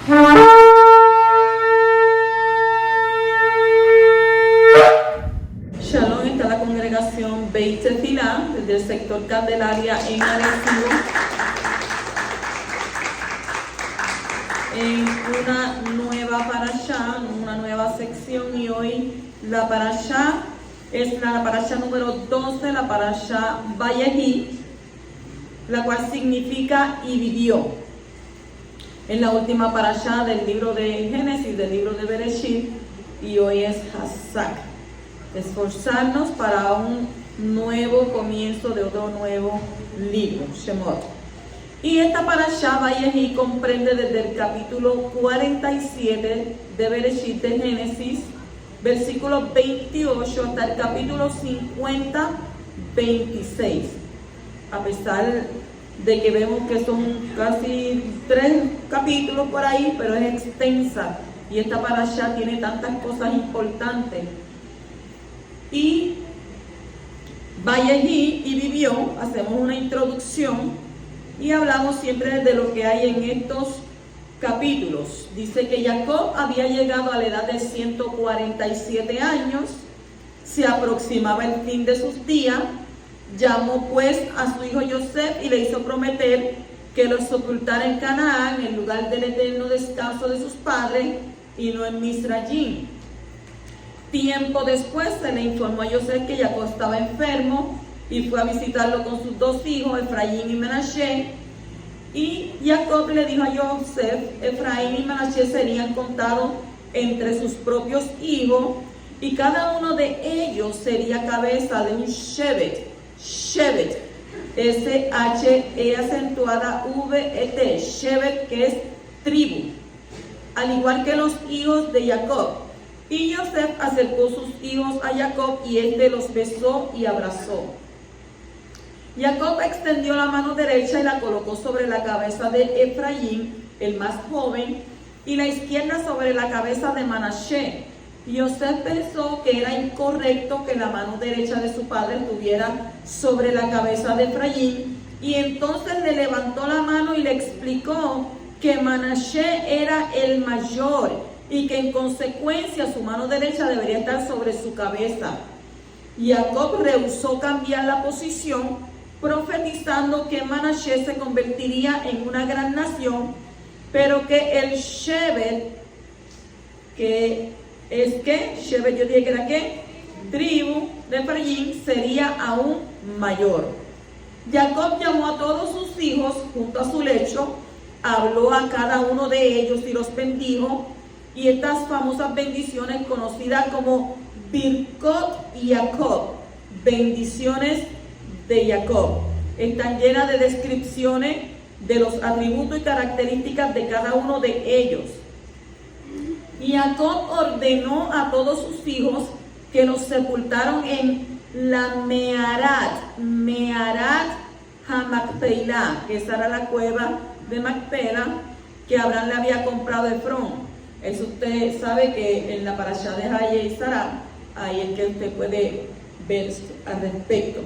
Shalom, está la congregación Beit Tefilá desde el sector Candelaria en Arecibo, en una nueva parashá, una nueva sección, y hoy la parashá es la parashá número 12, la parashá Vayehi, la cual significa y vivió. Es la última parashá del libro de Génesis, del libro de Bereshit, y hoy es Hasak. Esforzarnos para un nuevo comienzo de otro nuevo libro, Shemot. Y esta parashá Vayehi comprende desde el capítulo 47 de Bereshit de Génesis, versículo 28 hasta el capítulo 50, 26. A pesar de que vemos que son casi 3 capítulos por ahí, pero es extensa y esta parashá tiene tantas cosas importantes. Y Vayehi y vivió, hacemos una introducción y hablamos siempre de lo que hay en estos capítulos. Dice que Jacob había llegado a la edad de 147 años, se aproximaba el fin de sus días. Llamó pues a su hijo Yosef y le hizo prometer que lo sepultara en Canaán, en el lugar del eterno descanso de sus padres, y no en Misrayim. Tiempo después se le informó a Yosef que Jacob estaba enfermo y fue a visitarlo con sus 2 hijos, Efraín y Menashe. Y Jacob le dijo a Yosef: Efraín y Menashe serían contados entre sus propios hijos, y cada uno de ellos sería cabeza de un Shevet. Shevet, S-H-E acentuada V-E-T, Shevet, que es tribu, al igual que los hijos de Jacob. Y Yosef acercó sus hijos a Jacob y éste los besó y abrazó. Jacob extendió la mano derecha y la colocó sobre la cabeza de Efraín, el más joven, y la izquierda sobre la cabeza de Manashe. Yosef pensó que era incorrecto que la mano derecha de su padre estuviera sobre la cabeza de Efraín, y entonces le levantó la mano y le explicó que Manashe era el mayor y que en consecuencia su mano derecha debería estar sobre su cabeza. Jacob rehusó cambiar la posición, profetizando que Manashe se convertiría en una gran nación, pero que el Shevet, Shevet, yo dije que era ¿qué? Tribu de Efraín, sería aún mayor. Jacob llamó a todos sus hijos junto a su lecho, habló a cada uno de ellos y los bendijo, y estas famosas bendiciones conocidas como Birkot Jacob, bendiciones de Jacob, están llenas de descripciones de los atributos y características de cada uno de ellos. Y Jacob ordenó a todos sus hijos que los sepultaron en la Meharat HaMacpelah, que esa era la cueva de Macpela que Abraham le había comprado a Efrón. Eso usted sabe que en la parashá de Haye y Sarah, ahí es que usted puede ver al respecto.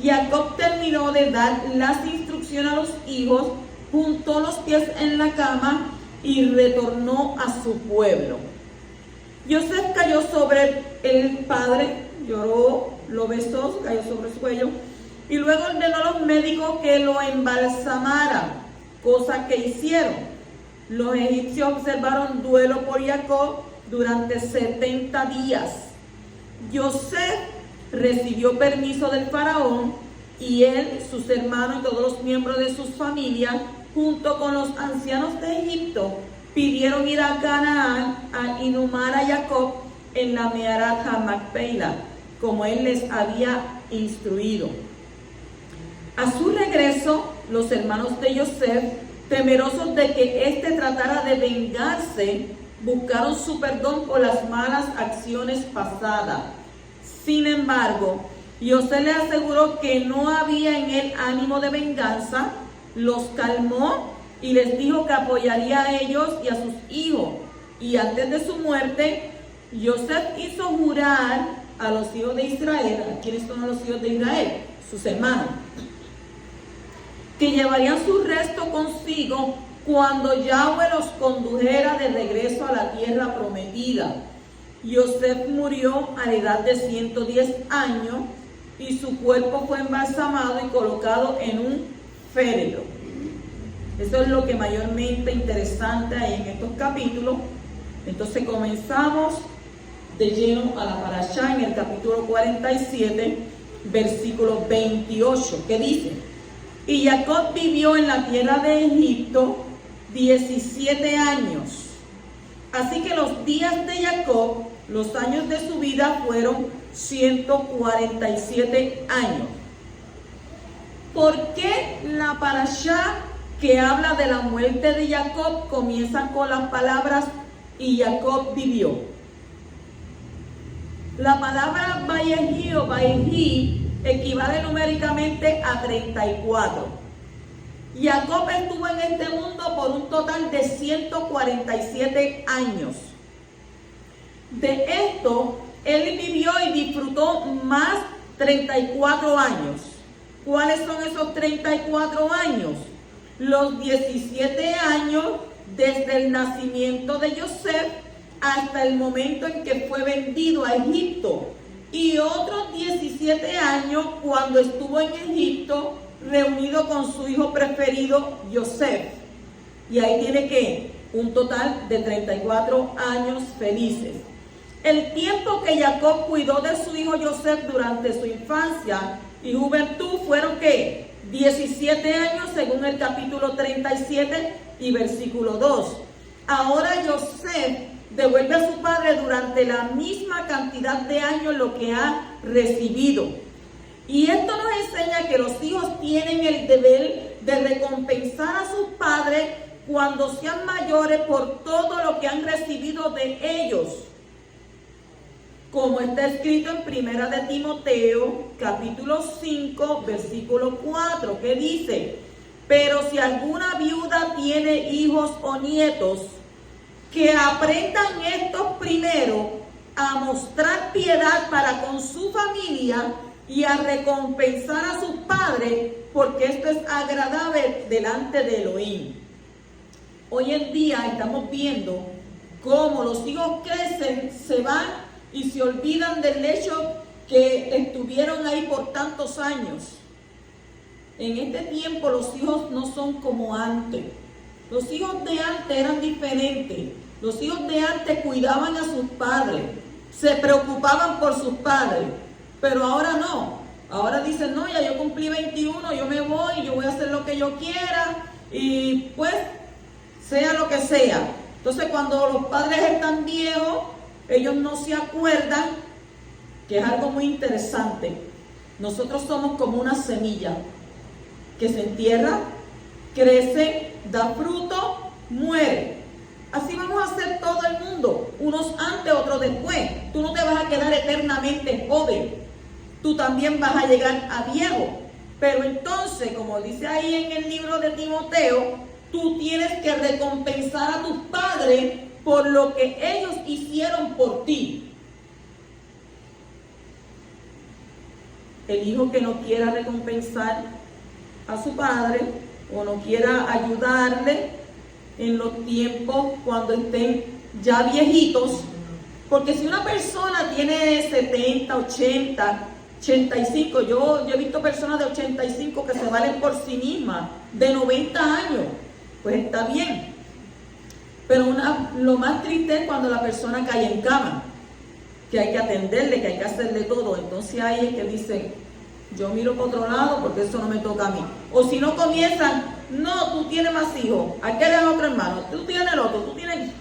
Jacob terminó de dar las instrucciones a los hijos, juntó los pies en la cama y retornó a su pueblo. Yosef cayó sobre el padre, lloró, lo besó, cayó sobre su cuello, y luego ordenó a los médicos que lo embalsamaran, cosa que hicieron. Los egipcios observaron duelo por Jacob durante 70 días. Yosef recibió permiso del faraón, y él, sus hermanos y todos los miembros de sus familias, junto con los ancianos de Egipto, pidieron ir a Canaán a inhumar a Jacob en la Meharat HaMacpelah, como él les había instruido. A su regreso, los hermanos de Yosef, temerosos de que éste tratara de vengarse, buscaron su perdón por las malas acciones pasadas. Sin embargo, Yosef le aseguró que no había en él ánimo de venganza, los calmó y les dijo que apoyaría a ellos y a sus hijos. Y antes de su muerte, Yosef hizo jurar a los hijos de Israel. ¿Quiénes son los hijos de Israel? Sus hermanos. Que llevarían su resto consigo cuando Yahweh los condujera de regreso a la tierra prometida. Yosef murió a la edad de 110 años y su cuerpo fue embalsamado y colocado en un féretro. Eso es lo que mayormente interesante hay en estos capítulos. Entonces comenzamos de lleno a la parashá en el capítulo 47, versículo 28, que dice: y Jacob vivió en la tierra de Egipto 17 años. Así que los días de Jacob, los años de su vida, fueron 147 años. ¿Por qué la parashá que habla de la muerte de Jacob comienza con las palabras y Jacob vivió? La palabra Vayehi o Vayehi equivale numéricamente a 34. Jacob estuvo en este mundo por un total de 147 años. De esto, él vivió y disfrutó más 34 años. ¿Cuáles son esos 34 años? Los 17 años desde el nacimiento de Yosef hasta el momento en que fue vendido a Egipto, y otros 17 años cuando estuvo en Egipto reunido con su hijo preferido Yosef. Y ahí tiene que un total de 34 años felices. El tiempo que Jacob cuidó de su hijo Yosef durante su infancia y juventud fueron ¿qué? 17 años según el capítulo 37 y versículo 2. Ahora Yosef devuelve a su padre durante la misma cantidad de años lo que ha recibido. Y esto nos enseña que los hijos tienen el deber de recompensar a sus padres cuando sean mayores por todo lo que han recibido de ellos. Como está escrito en Primera de Timoteo, capítulo 5, versículo 4, que dice: pero si alguna viuda tiene hijos o nietos, que aprendan estos primero a mostrar piedad para con su familia y a recompensar a sus padres, porque esto es agradable delante de Elohim. Hoy en día estamos viendo cómo los hijos crecen, se van y se olvidan del hecho que estuvieron ahí por tantos años. En este tiempo los hijos no son como antes. Los hijos de antes eran diferentes. Los hijos de antes cuidaban a sus padres, se preocupaban por sus padres, pero ahora no. Ahora dicen: no, ya yo cumplí 21, yo me voy, yo voy a hacer lo que yo quiera y pues sea lo que sea. Entonces cuando los padres están viejos, ellos no se acuerdan, que es algo muy interesante. Nosotros somos como una semilla que se entierra, crece, da fruto, muere. Así vamos a hacer todo el mundo, unos antes, otros después. Tú no te vas a quedar eternamente joven, tú también vas a llegar a viejo. Pero entonces, como dice ahí en el libro de Timoteo, tú tienes que recompensar a tus padres por lo que ellos hicieron por ti. El hijo que no quiera recompensar a su padre o no quiera ayudarle en los tiempos cuando estén ya viejitos, porque si una persona tiene 70, 80, 85, yo he visto personas de 85 que se valen por sí mismas, de 90 años, pues está bien. Pero lo más triste es cuando la persona cae en cama, que hay que atenderle, que hay que hacerle todo. Entonces ahí es que dicen: yo miro por otro lado porque eso no me toca a mí. O si no comienzan: no, tú tienes más hijos, aquel es otro hermano, tú tienes el otro, tú tienes...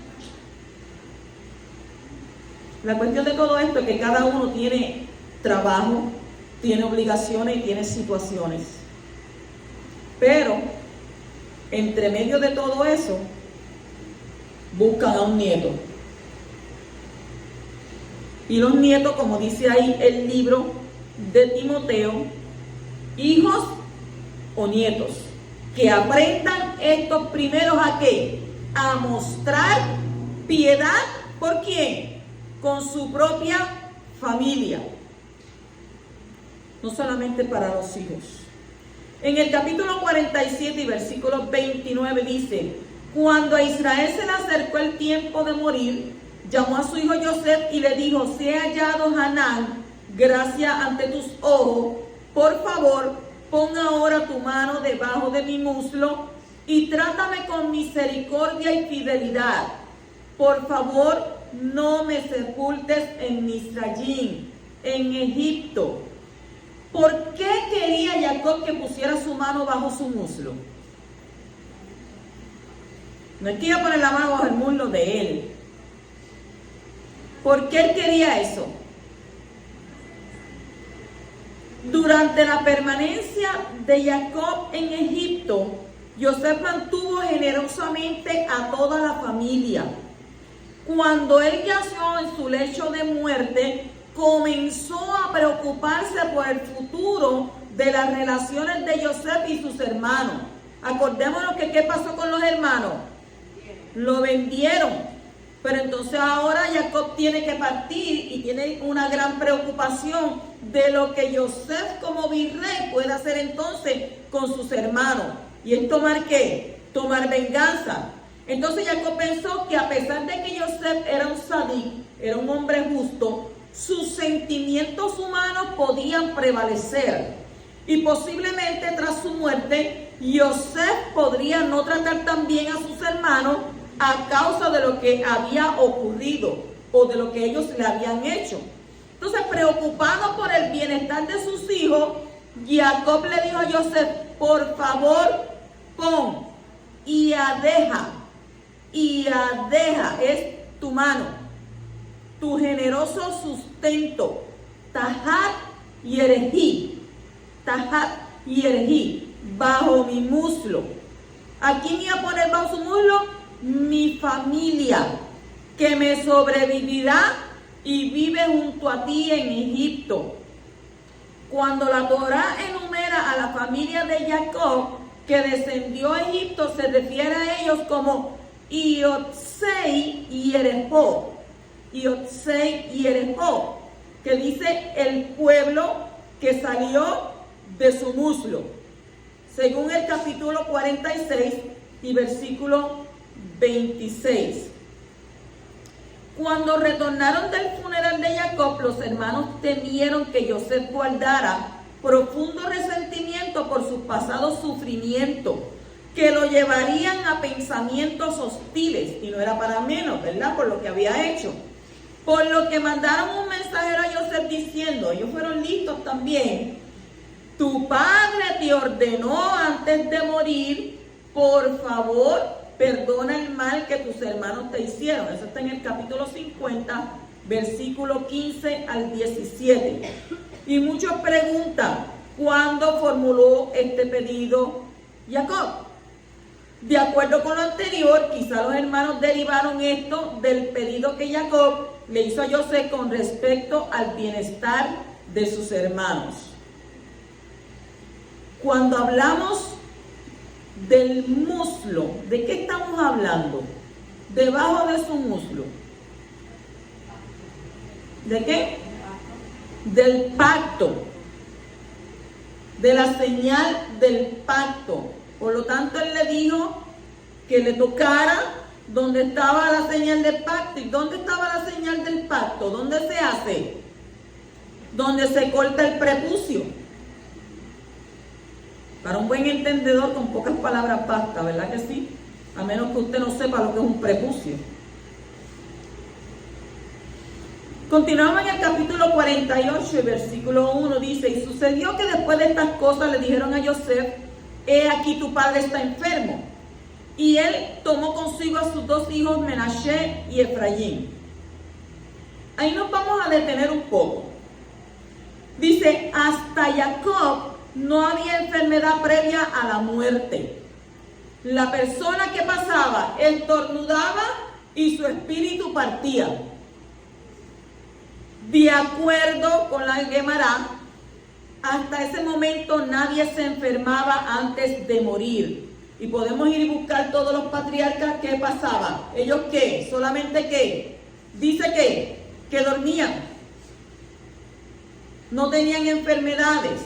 La cuestión de todo esto es que cada uno tiene trabajo, tiene obligaciones y tiene situaciones. Pero, entre medio de todo eso, buscan a un nieto. Y los nietos, como dice ahí el libro de Timoteo, hijos o nietos, que aprendan estos primeros ¿a qué? A mostrar piedad. ¿Por quién? Con su propia familia. No solamente para los hijos. En el capítulo 47 y versículo 29 dice: Cuando a Israel se le acercó el tiempo de morir, llamó a su hijo Joseph y le dijo: si he hallado, Hanán, gracia ante tus ojos, por favor, pon ahora tu mano debajo de mi muslo y trátame con misericordia y fidelidad. Por favor, no me sepultes en Misrayim, en Egipto. ¿Por qué quería Jacob que pusiera su mano bajo su muslo? No es que iba a poner la mano bajo el muslo de él. ¿Por qué él quería eso? Durante la permanencia de Jacob en Egipto, José mantuvo generosamente a toda la familia. Cuando él yació en su lecho de muerte, comenzó a preocuparse por el futuro de las relaciones de José y sus hermanos. Acordémonos que ¿qué pasó con los hermanos? Lo vendieron. Pero entonces ahora Jacob tiene que partir y tiene una gran preocupación de lo que José como virrey puede hacer entonces con sus hermanos. ¿Y es tomar qué? Tomar venganza. Entonces Jacob pensó que a pesar de que José era un sadí, era un hombre justo, sus sentimientos humanos podían prevalecer. Y posiblemente tras su muerte, José podría no tratar tan bien a sus hermanos a causa de lo que había ocurrido o de lo que ellos le habían hecho. Entonces, preocupado por el bienestar de sus hijos, Jacob le dijo a José: por favor, pon y adeja es tu mano, tu generoso sustento, Tahat y Erejí, bajo mi muslo. ¿A quién iba a poner bajo su muslo? Mi familia, que me sobrevivirá y vive junto a ti en Egipto. Cuando la Torá enumera a la familia de Jacob que descendió a Egipto, se refiere a ellos como Iotsei y Erejó, que dice el pueblo que salió de su muslo, según el capítulo 46 y versículo 26. Cuando retornaron del funeral de Jacob, los hermanos temieron que José guardara profundo resentimiento por sus pasados sufrimientos, que lo llevarían a pensamientos hostiles, y no era para menos, ¿verdad?, por lo que había hecho. Por lo que mandaron un mensajero a José diciendo, ellos fueron listos también: tu padre te ordenó antes de morir, por favor, perdona el mal que tus hermanos te hicieron. Eso está en el capítulo 50, versículo 15 al 17. Y muchos preguntan, ¿cuándo formuló este pedido Jacob? De acuerdo con lo anterior, quizá los hermanos derivaron esto del pedido que Jacob le hizo a José con respecto al bienestar de sus hermanos. Cuando hablamos del muslo, ¿de qué estamos hablando? Debajo de su muslo. ¿De qué? Del pacto. De la señal del pacto. Por lo tanto, él le dijo que le tocara donde estaba la señal del pacto. ¿Y dónde estaba la señal del pacto? ¿Dónde se hace? Donde se corta el prepucio. Para un buen entendedor, con pocas palabras basta, ¿verdad que sí? A menos que usted no sepa lo que es un prepucio. Continuamos en el capítulo 48, el versículo 1, dice: y sucedió que después de estas cosas le dijeron a José: he aquí tu padre está enfermo. Y él tomó consigo a sus dos hijos, Menashe y Efraín. Ahí nos vamos a detener un poco. Dice, hasta Jacob no había enfermedad previa a la muerte. La persona que pasaba estornudaba y su espíritu partía. De acuerdo con la Gemara, hasta ese momento nadie se enfermaba antes de morir. Y podemos ir y buscar todos los patriarcas. ¿Qué pasaba? ¿Ellos qué? ¿Solamente qué? Dice que dormían. No tenían enfermedades.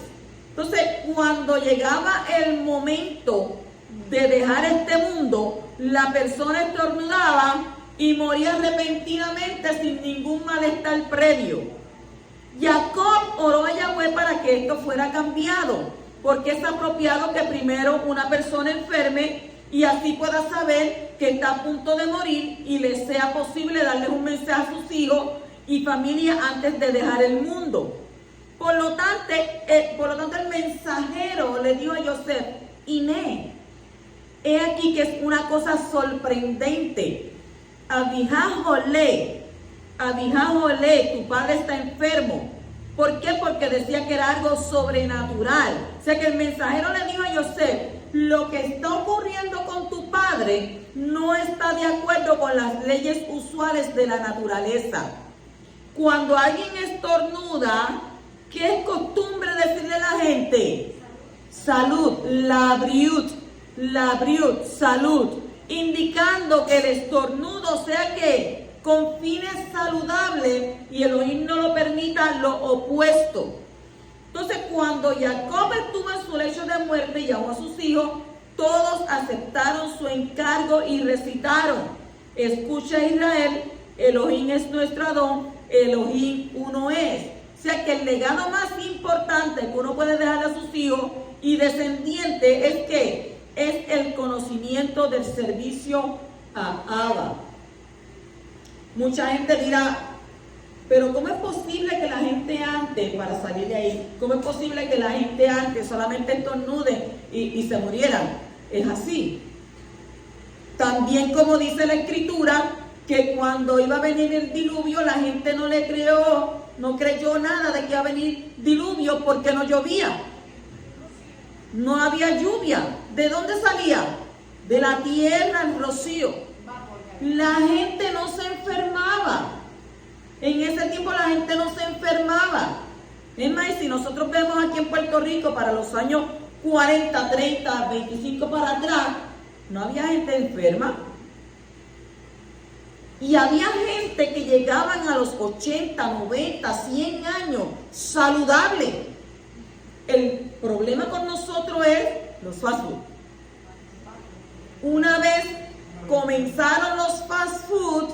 Entonces, cuando llegaba el momento de dejar este mundo, la persona estornudaba y moría repentinamente sin ningún malestar previo. Jacob oró a Yahweh para que esto fuera cambiado, porque es apropiado que primero una persona enferme y así pueda saber que está a punto de morir y le sea posible darles un mensaje a sus hijos y familia antes de dejar el mundo. Por lo tanto, el mensajero le dijo a Yosef: Iné, he aquí que es una cosa sorprendente. Abijah Jolé, tu padre está enfermo. ¿Por qué? Porque decía que era algo sobrenatural. O sea que el mensajero le dijo a Yosef: lo que está ocurriendo con tu padre no está de acuerdo con las leyes usuales de la naturaleza. Cuando alguien estornuda, ¿qué es costumbre decirle a la gente? Salud, la briut, salud, indicando que el estornudo sea que con fines saludables y Elohim no lo permita, lo opuesto. Entonces, cuando Jacob estuvo en su lecho de muerte y llamó a sus hijos, todos aceptaron su encargo y recitaron: escucha Israel, Elohim es nuestro Adón, Elohim uno es. O sea que el legado más importante que uno puede dejar a sus hijos y descendientes es que es el conocimiento del servicio a Abba. Mucha gente dirá: pero ¿cómo es posible que la gente antes, para salir de ahí, cómo es posible que la gente antes solamente estornude y se murieran? Es así. También, como dice la Escritura, que cuando iba a venir el diluvio, la gente no creyó nada de que iba a venir diluvio porque no llovía. No había lluvia. ¿De dónde salía? De la tierra, el rocío. La gente no se enfermaba. En ese tiempo la gente no se enfermaba. Es más, si nosotros vemos aquí en Puerto Rico para los años 40, 30, 25 para atrás, no había gente enferma. Y había gente que llegaban a los 80, 90, 100 años saludable. El problema con nosotros es los fast food. Una vez comenzaron los fast food,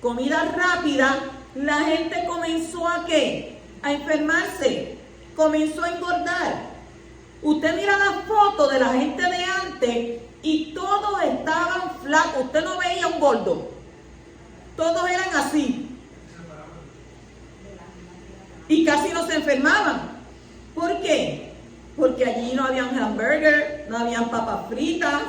comida rápida, la gente comenzó ¿a qué? A enfermarse, comenzó a engordar. Usted mira las fotos de la gente de antes y todos estaban flacos, usted no veía un gordo, todos eran así y casi no se enfermaban. ¿Por qué? Porque allí no habían hamburger, no habían papas fritas,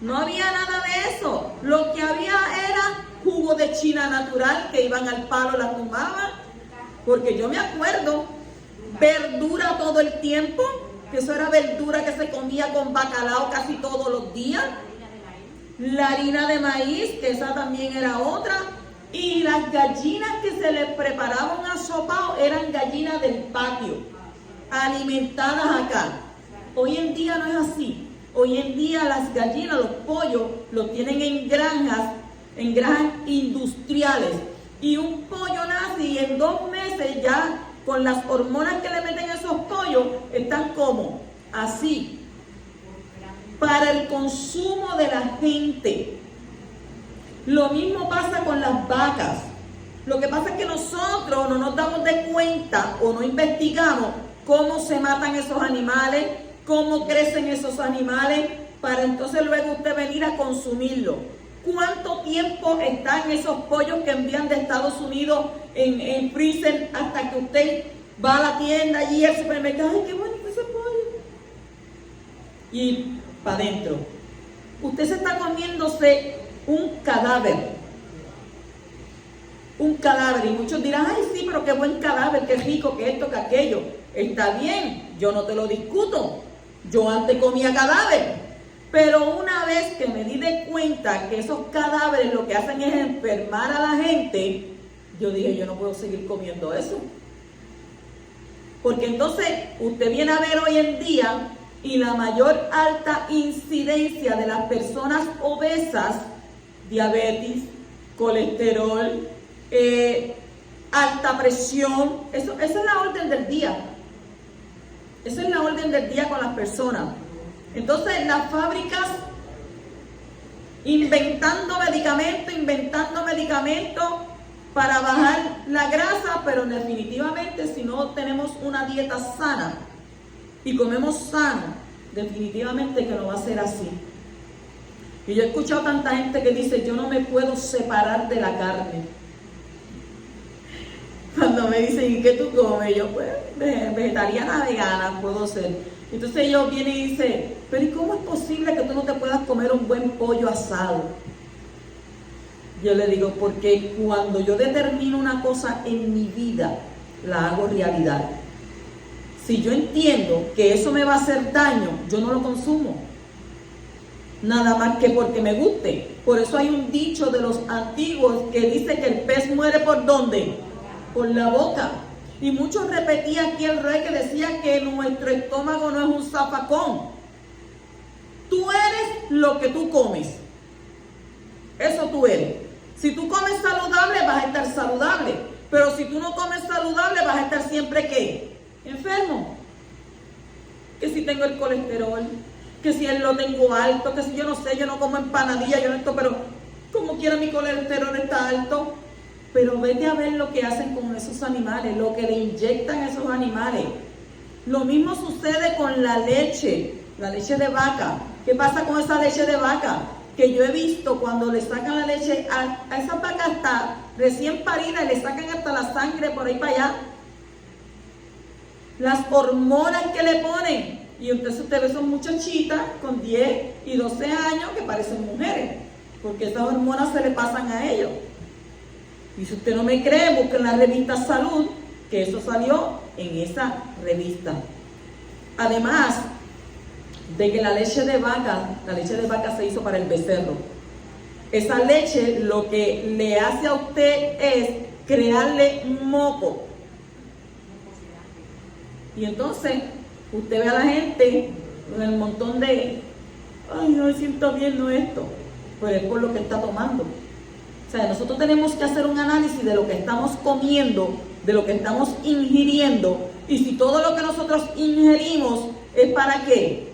no había nada de eso. Lo que había era jugo de China natural que iban al palo, la tumbaban. Porque yo me acuerdo, verdura todo el tiempo, que eso era verdura que se comía con bacalao casi todos los días. La harina de maíz, que esa también era otra. Y las gallinas que se les preparaban asopado eran gallinas del patio, alimentadas acá. Hoy en día no es así. Hoy en día las gallinas, los pollos, los tienen en granjas industriales. Y un pollo nace y en 2 meses ya, con las hormonas que le meten a esos pollos, están como así. Para el consumo de la gente. Lo mismo pasa con las vacas. Lo que pasa es que nosotros no nos damos de cuenta o no investigamos cómo se matan esos animales, cómo crecen esos animales, para entonces luego usted venir a consumirlo. ¿Cuánto tiempo están esos pollos que envían de Estados Unidos en freezer hasta que usted va a la tienda allí al supermercado? ¡Ay, qué bonito ese pollo! Y para adentro. Usted se está comiéndose un cadáver. Un cadáver. Y muchos dirán: ay, sí, pero qué buen cadáver, qué rico, que esto, que aquello. Está bien, yo no te lo discuto. Yo antes comía cadáver. Pero una vez que me di de cuenta que esos cadáveres lo que hacen es enfermar a la gente, yo dije: yo no puedo seguir comiendo eso. Porque entonces usted viene a ver hoy en día y la mayor alta incidencia de las personas obesas, diabetes, colesterol, alta presión, esa es la orden del día. Esa es la orden del día con las personas. Entonces las fábricas inventando medicamentos para bajar la grasa, pero definitivamente si no tenemos una dieta sana y comemos sano, definitivamente que no va a ser así. Y yo he escuchado tanta gente que dice, yo no me puedo separar de la carne. Cuando me dicen, ¿y qué tú comes? Yo, pues, vegetariana, vegana, puedo ser. Entonces ellos vienen y dicen, pero ¿y cómo es posible que tú no te puedas comer un buen pollo asado? Yo le digo, porque cuando yo determino una cosa en mi vida, la hago realidad. Si yo entiendo que eso me va a hacer daño, yo no lo consumo. Nada más que porque me guste. Por eso hay un dicho de los antiguos que dice que el pez muere ¿por dónde? Por la boca. Y muchos repetía aquí el rey que decía que nuestro estómago no es un zafacón. Tú eres lo que tú comes. Eso tú eres. Si tú comes saludable, vas a estar saludable. Pero si tú no comes saludable, vas a estar siempre ¿qué? Enfermo. Que si tengo el colesterol, que si lo tengo alto, que si yo no sé, yo no como empanadilla, yo no esto, pero como quiera mi colesterol está alto. Pero vete a ver lo que hacen con esos animales, lo que le inyectan a esos animales. Lo mismo sucede con la leche de vaca. ¿Qué pasa con esa leche de vaca? Que yo he visto cuando le sacan la leche a esa vaca hasta recién parida y le sacan hasta la sangre por ahí para allá. Las hormonas que le ponen. Y entonces usted ve son muchachitas con 10 y 12 años que parecen mujeres, porque esas hormonas se le pasan a ellos. Y si usted no me cree, busque en la revista Salud, que eso salió en esa revista. Además de que la leche de vaca se hizo para el becerro. Esa leche lo que le hace a usted es crearle moco. Y entonces usted ve a la gente con el montón de, ay, no me siento bien, no esto, pero es por lo que está tomando. O sea, nosotros tenemos que hacer un análisis de lo que estamos comiendo, de lo que estamos ingiriendo, y si todo lo que nosotros ingerimos es para qué,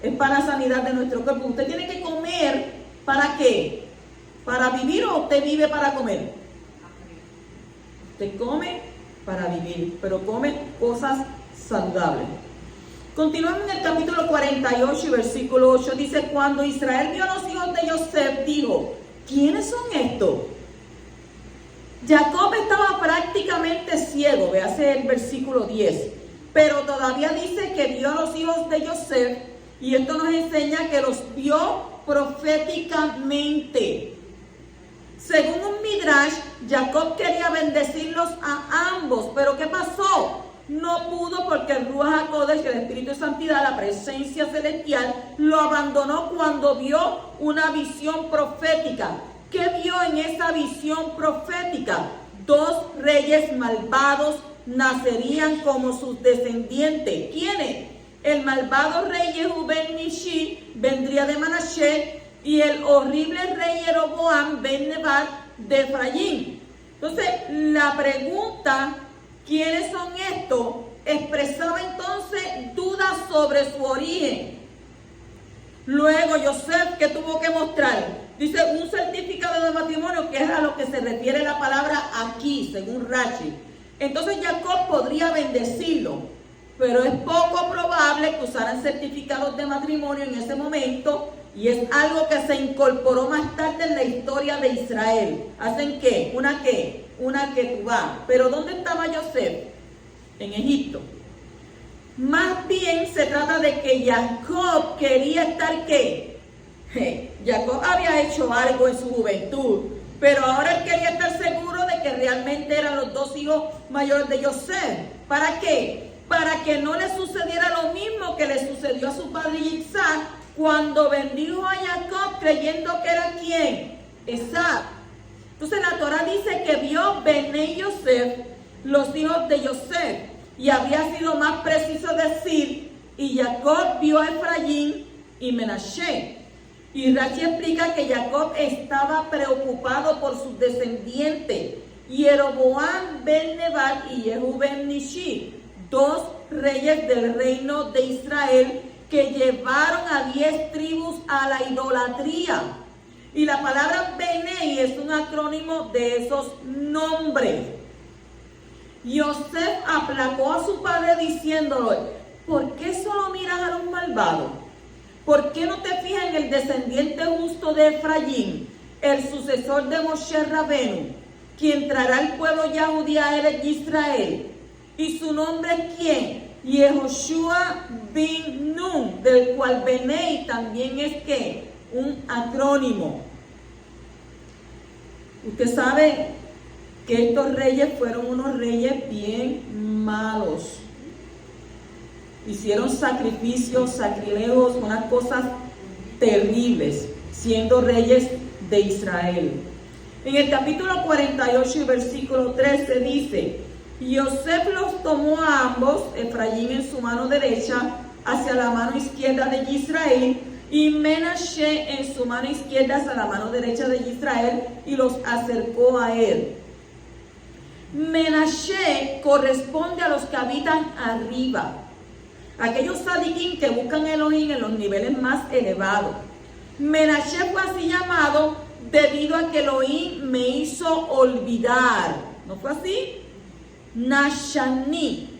es para la sanidad de nuestro cuerpo. Usted tiene que comer ¿para qué? ¿Para vivir o usted vive para comer? Usted come para vivir, pero come cosas saludables. Continuamos en el capítulo 48 y versículo 8. Dice, cuando Israel vio a los hijos de José, dijo, ¿quiénes son estos? Jacob estaba prácticamente ciego, véase el versículo 10, pero todavía dice que vio a los hijos de José, y esto nos enseña que los vio proféticamente. Según un midrash, Jacob quería bendecirlos a ambos, pero ¿qué pasó? No pudo porque el Ruach HaKodesh, el Espíritu de Santidad, la presencia celestial, lo abandonó cuando vio una visión profética. ¿Qué vio en esa visión profética? 2 reyes malvados nacerían como sus descendientes. ¿Quiénes? El malvado rey Yehú ben Nishi vendría de Manashe y el horrible rey Jeroboam ben Nebat de Efraín. Entonces, la pregunta, ¿quiénes son estos?, expresaba entonces dudas sobre su origen. Luego Joseph, ¿qué tuvo que mostrar? Dice un certificado de matrimonio, que es a lo que se refiere la palabra aquí, según Rashi. Entonces Jacob podría bendecirlo, pero es poco probable que usaran certificados de matrimonio en ese momento, y es algo que se incorporó más tarde en la historia de Israel. ¿Hacen qué? ¿Una qué? Una ketubá. Pero ¿dónde estaba Joseph? En Egipto. Más bien se trata de que Jacob quería estar ¿qué? Jacob había hecho algo en su juventud, pero ahora él quería estar seguro de que realmente eran los 2 hijos mayores de Joseph. ¿Para qué? Para que no le sucediera lo mismo que le sucedió a su padre Isaac cuando bendijo a Jacob creyendo que era ¿quién? Isaac. Entonces la Torah dice que vio Bnei Yosef, los hijos de Joseph, y habría sido más preciso decir, y Jacob vio a Efraín y Menashe. Y Rashi explica que Jacob estaba preocupado por sus descendientes, Jeroboam ben Nebat y Yehú ben Nishi, 2 reyes del reino de Israel, que llevaron a 10 tribus a la idolatría. Y la palabra Benei es un acrónimo de esos nombres. Yosef aplacó a su padre diciéndole: ¿por qué solo miras a los malvados? ¿Por qué no te fijas en el descendiente justo de Efraín, el sucesor de Moshe Rabenu, quien traerá al pueblo Yahudí a Eretz Israel? ¿Y su nombre es quién? Yehoshua bin Nun, del cual Benei también es ¿qué? Un acrónimo. Usted sabe que estos reyes fueron unos reyes bien malos. Hicieron sacrificios, sacrilegios, unas cosas terribles, siendo reyes de Israel. En el capítulo 48 y versículo 13 dice: Yosef los tomó a ambos, Efraín en su mano derecha, hacia la mano izquierda de Israel, y Menashe en su mano izquierda hacia la mano derecha de Israel, y los acercó a él. Menashe corresponde a los que habitan arriba, aquellos sadiquín que buscan a Elohim en los niveles más elevados. Menashe fue así llamado debido a que Elohim me hizo olvidar. ¿No fue así? Nashani,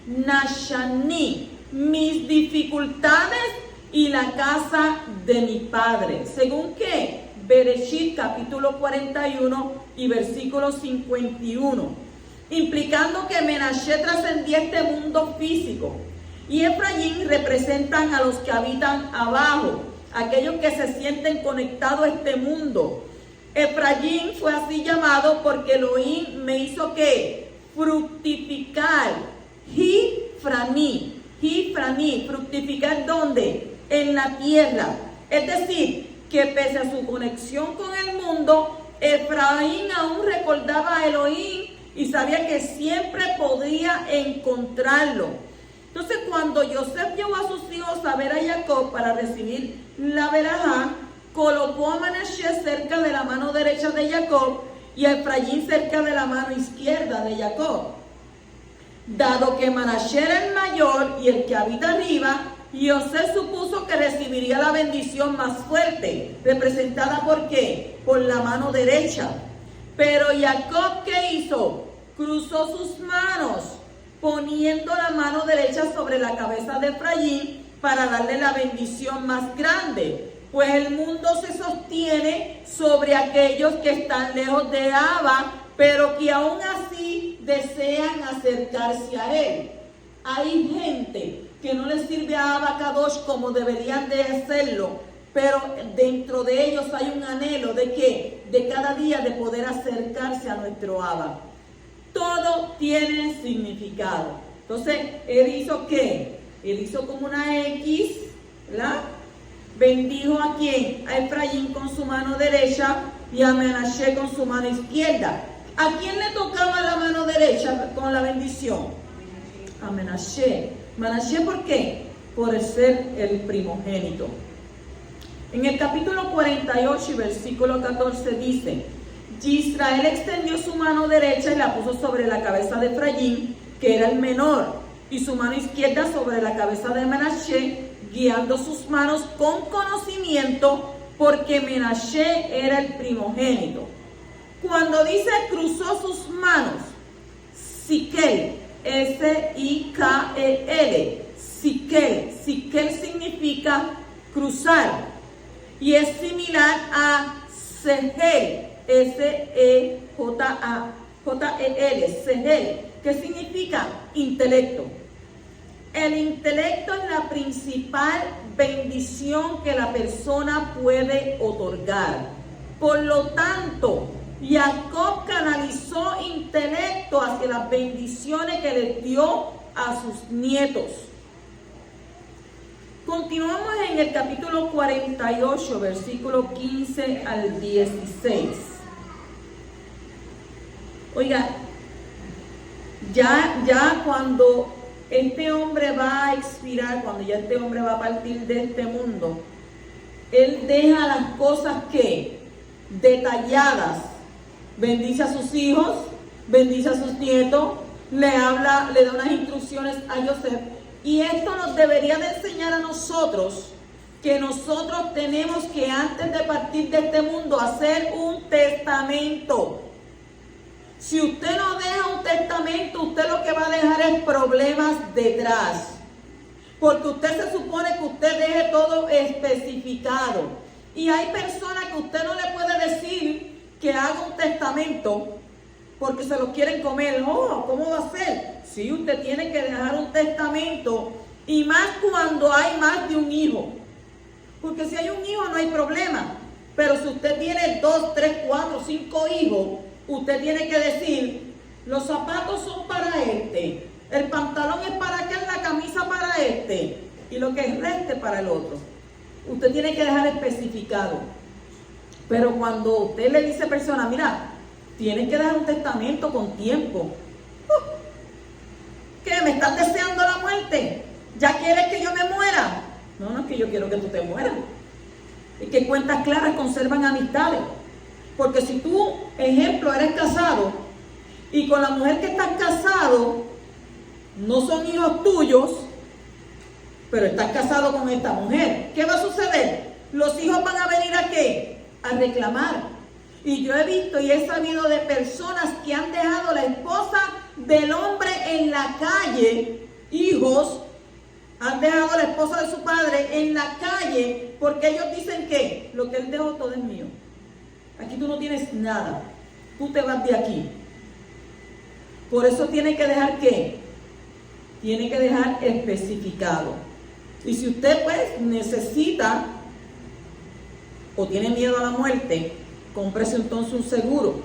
mis dificultades y la casa de mi padre. ¿Según qué? Bereshit capítulo 41 y versículo 51. Implicando que Menashe trascendía este mundo físico. Y Efraín representan a los que habitan abajo, aquellos que se sienten conectados a este mundo. Efraín fue así llamado porque Elohim me hizo ¿qué? Fructificar. Jifraní, fructificar ¿dónde? En la tierra. Es decir, que pese a su conexión con el mundo, Efraín aún recordaba a Elohim y sabía que siempre podía encontrarlo. Entonces, cuando Yosef llevó a sus hijos a ver a Jacob para recibir la verajá, colocó a Menashe cerca de la mano derecha de Jacob y a Efraín cerca de la mano izquierda de Jacob. Dado que Menashe era el mayor y el que habita arriba, Yosef supuso que recibiría la bendición más fuerte, representada ¿por qué? Por la mano derecha. Pero Jacob, ¿qué hizo? Cruzó sus manos, poniendo la mano derecha sobre la cabeza de Efraín para darle la bendición más grande. Pues el mundo se sostiene sobre aquellos que están lejos de Abba, pero que aún así desean acercarse a él. Hay gente que no les sirve a Abba Kadosh como deberían de hacerlo, pero dentro de ellos hay un anhelo de ¿qué? De cada día de poder acercarse a nuestro Abba. Todo tiene significado. Entonces, él hizo ¿qué? Él hizo como una X, ¿verdad? Bendijo ¿a quién? A Efraín con su mano derecha y a Menashe con su mano izquierda. ¿A quién le tocaba la mano derecha con la bendición? A Menashe. Menashe, ¿por qué? Por ser el primogénito. En el capítulo 48 y versículo 14 dice: Israel extendió su mano derecha y la puso sobre la cabeza de Efraín, que era el menor, y su mano izquierda sobre la cabeza de Menashe, guiando sus manos con conocimiento, porque Menashe era el primogénito. Cuando dice cruzó sus manos, Sikel, S-I-K-E-L, Sikel significa cruzar, y es similar a Sehel, S-E-J-A-J-E-L, Sehel, que significa intelecto. El intelecto es la principal bendición que la persona puede otorgar. Por lo tanto, Jacob canalizó intelecto hacia las bendiciones que le dio a sus nietos. Continuamos en el capítulo 48, versículo 15 al 16. Oiga, ya cuando este hombre va a expirar, cuando ya este hombre va a partir de este mundo, él deja las cosas que detalladas. Bendice a sus hijos, bendice a sus nietos, le da unas instrucciones a Yosef, Y esto nos debería de enseñar a nosotros que nosotros tenemos que, antes de partir de este mundo, hacer un testamento. Si usted no deja un testamento, usted lo que va a dejar es problemas detrás. Porque usted se supone que usted deje todo especificado. Y hay personas que usted no le puede decir que haga un testamento porque se lo quieren comer. No, ¿cómo va a ser? Sí, usted tiene que dejar un testamento. Y más cuando hay más de un hijo. Porque si hay un hijo no hay problema. Pero si usted tiene 2, 3, 4, 5 hijos, usted tiene que decir, los zapatos son para este, el pantalón es para aquel, la camisa para este, y lo que reste para el otro. Usted tiene que dejar especificado. Pero cuando usted le dice a persona, mira, tienes que dejar un testamento con tiempo. ¿Qué? ¿Me estás deseando la muerte? ¿Ya quieres que yo me muera? No, no es que yo quiero que tú te mueras. Es que cuentas claras conservan amistades. Porque si tú, ejemplo, eres casado y con la mujer que estás casado no son hijos tuyos, pero estás casado con esta mujer, ¿qué va a suceder? Los hijos van a venir ¿a qué? A reclamar. Y yo he visto y he sabido de personas que han dejado a la esposa del hombre en la calle, hijos, han dejado a la esposa de su padre en la calle porque ellos dicen que lo que él dejó todo es mío. Aquí tú no tienes nada. Tú te vas de aquí. Por eso tiene que dejar ¿qué? Tiene que dejar especificado. Y si usted pues necesita o tiene miedo a la muerte, cómprese entonces un seguro.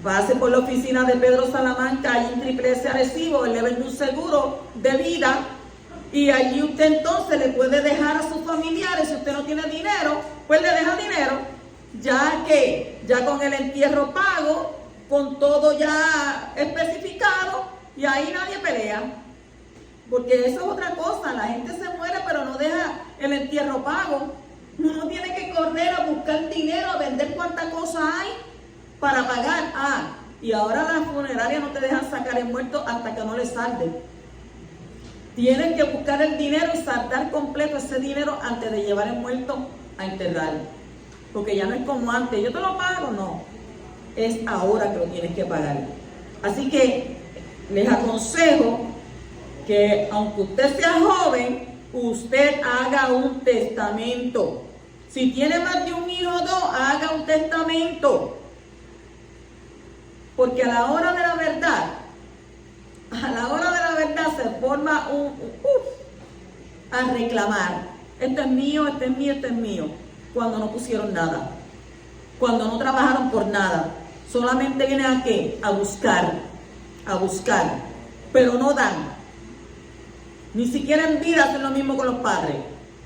Pase por la oficina de Pedro Salamanca, allí en Triple S Arecibo, él le vende un seguro de vida y allí usted entonces le puede dejar a sus familiares, si usted no tiene dinero, pues le deja dinero, ya que ya con el entierro pago, con todo ya especificado, y ahí nadie pelea. Porque eso es otra cosa, la gente se muere pero no deja el entierro pago. Uno tiene que correr a buscar dinero, a vender cuánta cosa hay para pagar. Y ahora las funerarias no te dejan sacar el muerto hasta que no le salden. Tienen que buscar el dinero y saldar completo ese dinero antes de llevar el muerto a enterrar. Porque ya no es como antes, yo te lo pago, no. Es ahora que lo tienes que pagar. Así que les aconsejo que aunque usted sea joven, usted haga un testamento. Si tiene más de un hijo o dos, haga un testamento. Porque a la hora de la verdad se forma a reclamar. Esto es mío, esto es mío, esto es mío. Cuando no pusieron nada. Cuando no trabajaron por nada. Solamente vienen a ¿qué? A buscar. Pero no dan. Ni siquiera en vida hacen lo mismo con los padres.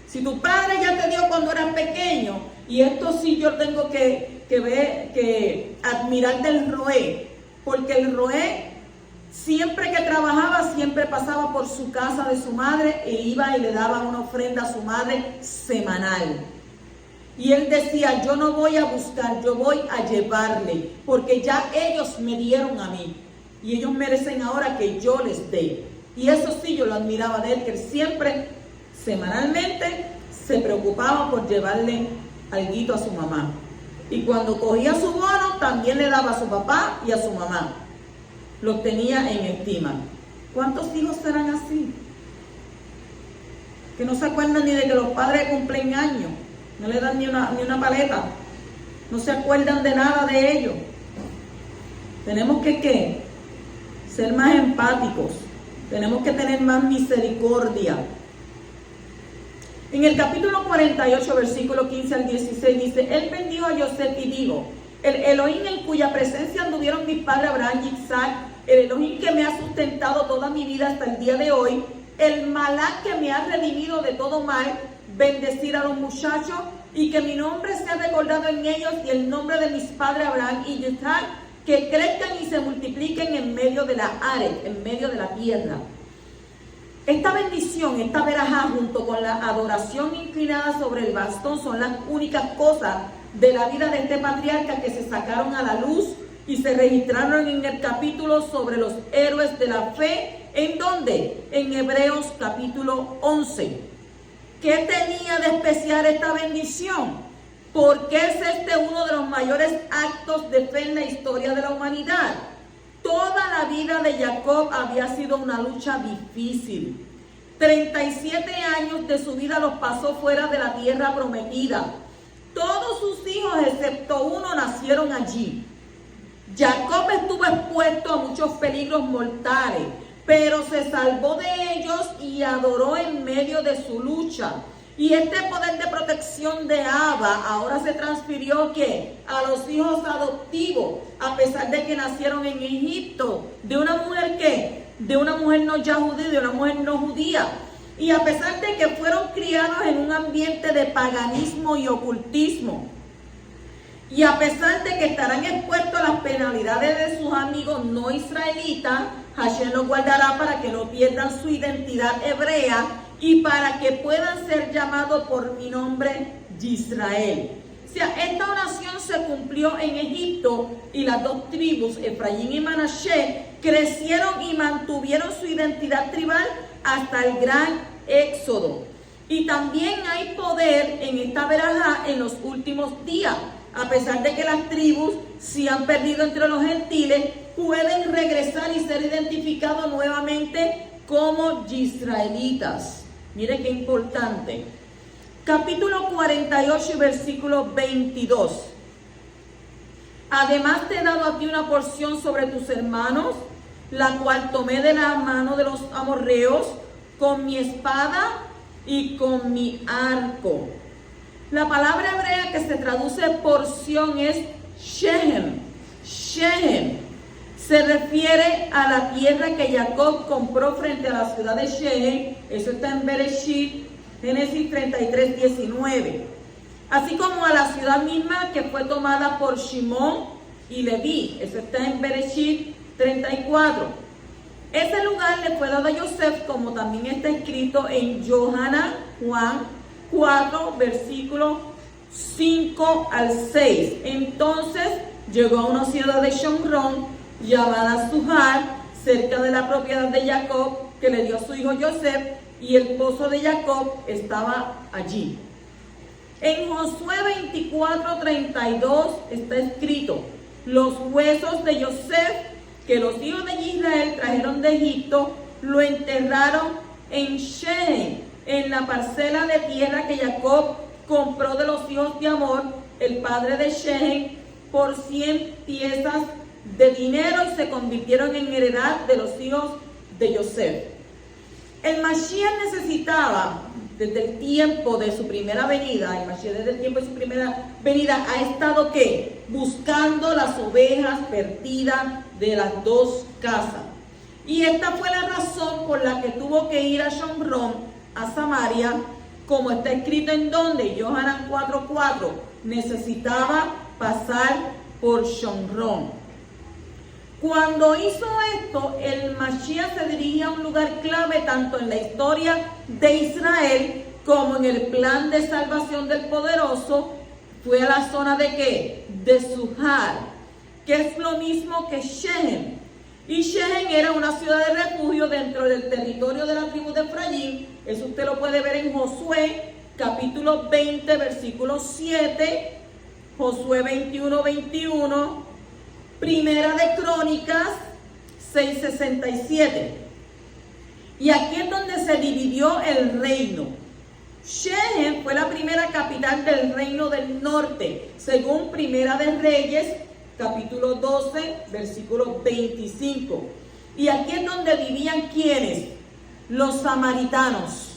Si tu padre ya te dio cuando eras pequeño, y esto sí yo tengo que admirar del Roé, porque el Roé siempre que trabajaba, siempre pasaba por su casa de su madre e iba y le daba una ofrenda a su madre semanal. Y él decía, yo no voy a buscar, yo voy a llevarle, porque ya ellos me dieron a mí, y ellos merecen ahora que yo les dé. Y eso sí yo lo admiraba de él, que él siempre, semanalmente, se preocupaba por llevarle alguito a su mamá. Y cuando cogía su bono, también le daba a su papá y a su mamá. Los tenía en estima. ¿Cuántos hijos serán así? Que no se acuerdan ni de que los padres cumplen años. No le dan ni una paleta. No se acuerdan de nada de ellos. Tenemos que ¿qué? Ser más empáticos. Tenemos que tener más misericordia. En el capítulo 48, versículo 15 al 16 dice, él bendijo a Yosef y dijo, el Elohim en cuya presencia anduvieron mis padres Abraham y Isaac, el Elohim que me ha sustentado toda mi vida hasta el día de hoy, el Malach que me ha redimido de todo mal, bendecir a los muchachos y que mi nombre sea recordado en ellos y el nombre de mis padres Abraham y Isaac, que crezcan y se multipliquen en medio de la área, en medio de la tierra. Esta bendición, esta verajá, junto con la adoración inclinada sobre el bastón, son las únicas cosas de la vida de este patriarca que se sacaron a la luz y se registraron en el capítulo sobre los héroes de la fe ¿En dónde? En Hebreos capítulo 11. ¿Qué tenía de especial esta bendición? Porque es uno de los mayores actos de fe en la historia de la humanidad. Toda la vida de Jacob había sido una lucha difícil. 37 años de su vida los pasó fuera de la tierra prometida. Todos sus hijos, excepto uno, nacieron allí. Jacob estuvo expuesto a muchos peligros mortales, pero se salvó de ellos y adoró en medio de su lucha. Y este poder de protección de Abba ahora se transfirió ¿qué? A los hijos adoptivos, a pesar de que nacieron en Egipto, de una mujer ¿qué? De una mujer no yahudí, de una mujer no judía. Y a pesar de que fueron criados en un ambiente de paganismo y ocultismo, y a pesar de que estarán expuestos a las penalidades de sus amigos no israelitas, Hashem los guardará para que no pierdan su identidad hebrea y para que puedan ser llamados por mi nombre Israel. O sea, esta oración se cumplió en Egipto y las dos tribus, Efraín y Manasés, crecieron y mantuvieron su identidad tribal hasta el gran éxodo. Y también hay poder en esta verajá en los últimos días. A pesar de que las tribus se han perdido entre los gentiles, pueden regresar y ser identificados nuevamente como israelitas. Mire qué importante. Capítulo 48 y versículo 22. Además te he dado a ti una porción sobre tus hermanos, la cual tomé de la mano de los amorreos con mi espada y con mi arco. La palabra hebrea que se traduce porción es Shehem. Shehem se refiere a la tierra que Jacob compró frente a la ciudad de Shehem. Eso está en Bereshit, Génesis 33, 19. Así como a la ciudad misma que fue tomada por Shimón y Leví. Eso está en Bereshit 34. Ese lugar le fue dado a Yosef, como también está escrito en Yohanan Juan 4, versículos 5 al 6. Entonces llegó a una ciudad de Shomrón llamada Sujar, cerca de la propiedad de Jacob, que le dio a su hijo Yosef, y el pozo de Jacob estaba allí. En Josué 24, 32 está escrito: los huesos de Yosef que los hijos de Israel trajeron de Egipto, lo enterraron en Shehem, en la parcela de tierra que Jacob compró de los hijos de Amor, el padre de Shehem, por 100 piezas de dinero, y se convirtieron en heredad de los hijos de Yosef. El Mashiach necesitaba, desde el tiempo de su primera venida, el Mashiach desde el tiempo de su primera venida ha estado ¿qué? Buscando las ovejas perdidas de las dos casas. Y esta fue la razón por la que tuvo que ir a Shomrón, a Samaria, como está escrito en donde, Yohanan 4:4, necesitaba pasar por Shomrón. Cuando hizo esto, el Mashiach se dirigía a un lugar clave tanto en la historia de Israel como en el plan de salvación del poderoso. Fue a la zona de ¿qué? De Sujar, que es lo mismo que Shehem. Y Shehem era una ciudad de refugio dentro del territorio de la tribu de Efraín. Eso usted lo puede ver en Josué, capítulo 20, versículo 7, Josué 21, 21, Primera de Crónicas 6:67. Y aquí es donde se dividió el reino. Shehem fue la primera capital del reino del norte, según Primera de Reyes, capítulo 12, versículo 25. Y aquí es donde vivían ¿quiénes? Los samaritanos,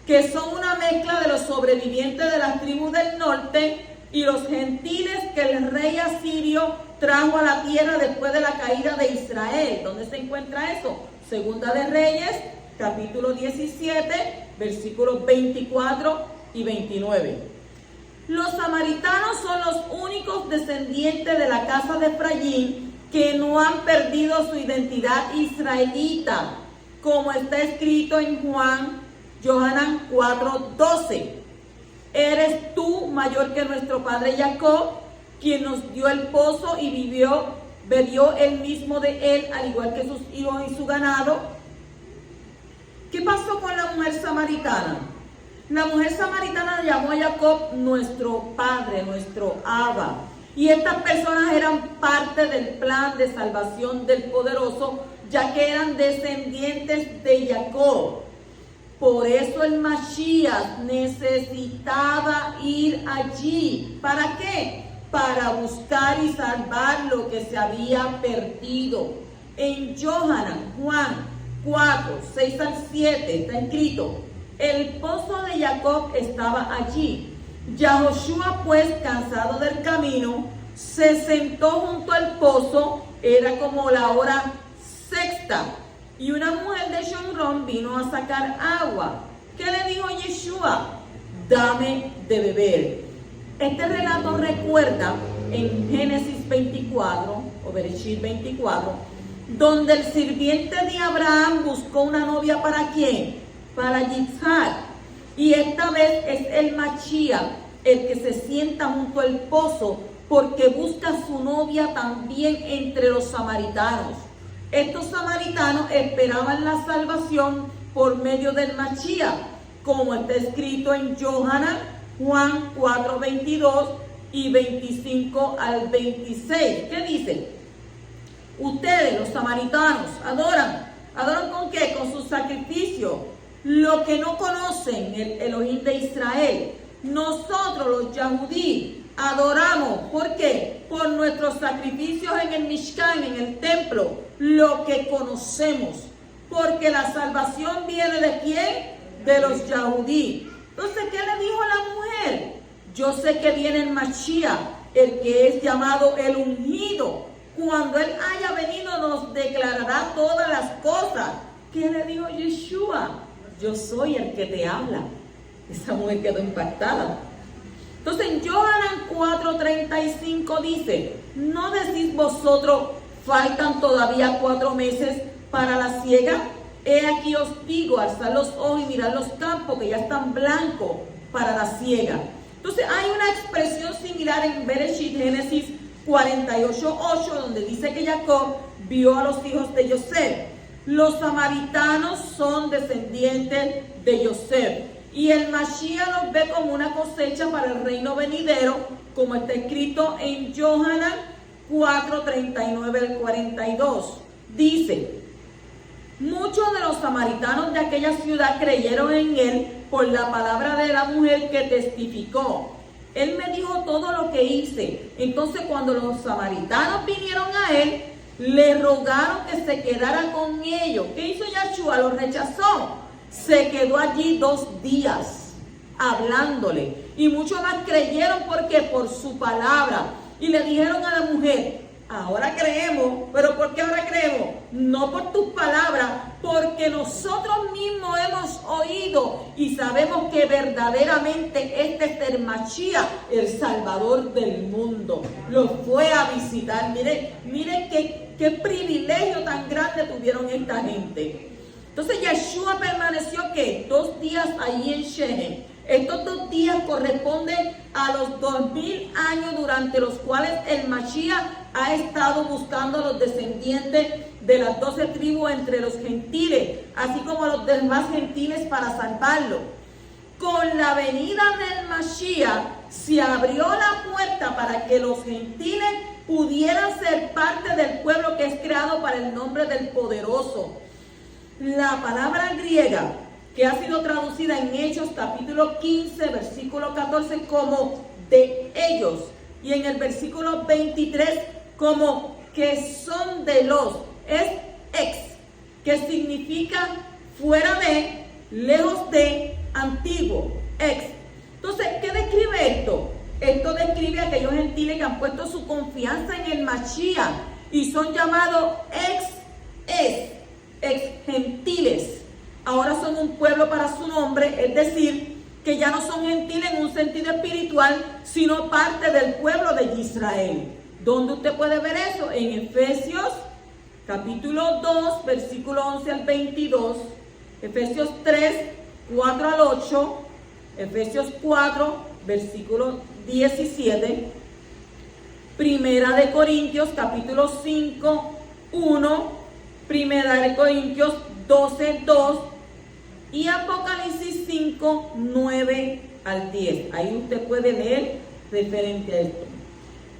que son una mezcla de los sobrevivientes de las tribus del norte y los gentiles que el rey asirio trajo a la tierra después de la caída de Israel. ¿Dónde se encuentra eso? Segunda de Reyes, capítulo 17, versículos 24 y 29. Los samaritanos son los únicos descendientes de la casa de Efraín que no han perdido su identidad israelita, como está escrito en Yohanan 4:12. ¿Eres tú mayor que nuestro padre Jacob, quien nos dio el pozo y bebió él mismo de él, al igual que sus hijos y su ganado? ¿Qué pasó con la mujer samaritana? La mujer samaritana llamó a Jacob nuestro padre, nuestro Abba. Y estas personas eran parte del plan de salvación del poderoso, ya que eran descendientes de Jacob. Por eso el Mashiach necesitaba ir allí. ¿Para qué? Para buscar y salvar lo que se había perdido. En Yohanan, Juan 4, 6 al 7 está escrito: el pozo de Jacob estaba allí. Yahoshua, pues, cansado del camino, se sentó junto al pozo. Era como la hora sexta. Y una mujer de Shomrón vino a sacar agua. ¿Qué le dijo Yeshua? Dame de beber. Este relato recuerda en Génesis 24, o Bereshit 24, donde el sirviente de Abraham buscó una novia. ¿Para quién? Para Yitzhak. Y esta vez es el Mashiach el que se sienta junto al pozo, porque busca a su novia también entre los samaritanos. Estos samaritanos esperaban la salvación por medio del Mashiach, como está escrito en Yohanan, Juan 4, 22 y 25 al 26. ¿Qué dice? Ustedes, los samaritanos, adoran. ¿Adoran con qué? Con su sacrificio. Lo que no conocen, el Elohim de Israel. Nosotros, los Yahudí, adoramos. ¿Por qué? Por nuestros sacrificios en el Mishkan, en el templo. Lo que conocemos. Porque la salvación viene ¿de quién? De los Yahudí. Entonces, ¿qué le dijo a la mujer? Yo sé que viene el Mashiach, el que es llamado el ungido. Cuando Él haya venido nos declarará todas las cosas. ¿Qué le dijo Yeshua? Yo soy el que te habla. Esa mujer quedó impactada. Entonces en Yohanan 4:35 dice: ¿no decís vosotros, faltan todavía 4 meses para la siega? He aquí os digo, alzad los ojos y mirad los campos que ya están blancos para la siega. Entonces hay una expresión similar en Bereshit, Génesis 48:8, donde dice que Jacob vio a los hijos de Yosef. Los samaritanos son descendientes de Yosef. Y el Mashiach los ve como una cosecha para el reino venidero, como está escrito en Yohanan 4:39 al 42. Dice: muchos de los samaritanos de aquella ciudad creyeron en él por la palabra de la mujer que testificó. Él me dijo todo lo que hice. Entonces cuando los samaritanos vinieron a él, le rogaron que se quedara con ellos. ¿Qué hizo Yeshua? Los rechazó. Se quedó allí 2 días hablándole. Y muchos más creyeron porque por su palabra. Y le dijeron a la mujer: ahora creemos. ¿Pero por qué ahora creemos? No por tus palabras, porque nosotros mismos hemos oído y sabemos que verdaderamente este es el Mashiach, el Salvador del mundo. Lo fue a visitar. Miren qué privilegio tan grande tuvieron esta gente. Entonces Yeshua permaneció ¿qué? 2 días allí en Shechem. Estos 2 días corresponden a los 2000 años durante los cuales el Mashiach ha estado buscando a los descendientes de las 12 tribus entre los gentiles, así como a los demás gentiles para salvarlo. Con la venida del Mashiach se abrió la puerta para que los gentiles pudieran ser parte del pueblo que es creado para el nombre del poderoso. La palabra griega que ha sido traducida en Hechos capítulo 15, versículo 14 como de ellos, y en el versículo 23 como que son de los, es ex, que significa fuera de, lejos de, antiguo, ex. Entonces, ¿qué describe esto? Esto describe a aquellos gentiles que han puesto su confianza en el Mashiach y son llamados ex gentiles. Ahora son un pueblo para su nombre, es decir, que ya no son gentiles en un sentido espiritual, sino parte del pueblo de Israel. ¿Dónde usted puede ver eso? En Efesios capítulo 2, versículo 11 al 22, Efesios 3, 4 al 8, Efesios 4, versículo 17, Primera de Corintios capítulo 5, 1, Primera de Corintios 12, 2, y Apocalipsis 5, 9 al 10. Ahí usted puede leer referente a esto.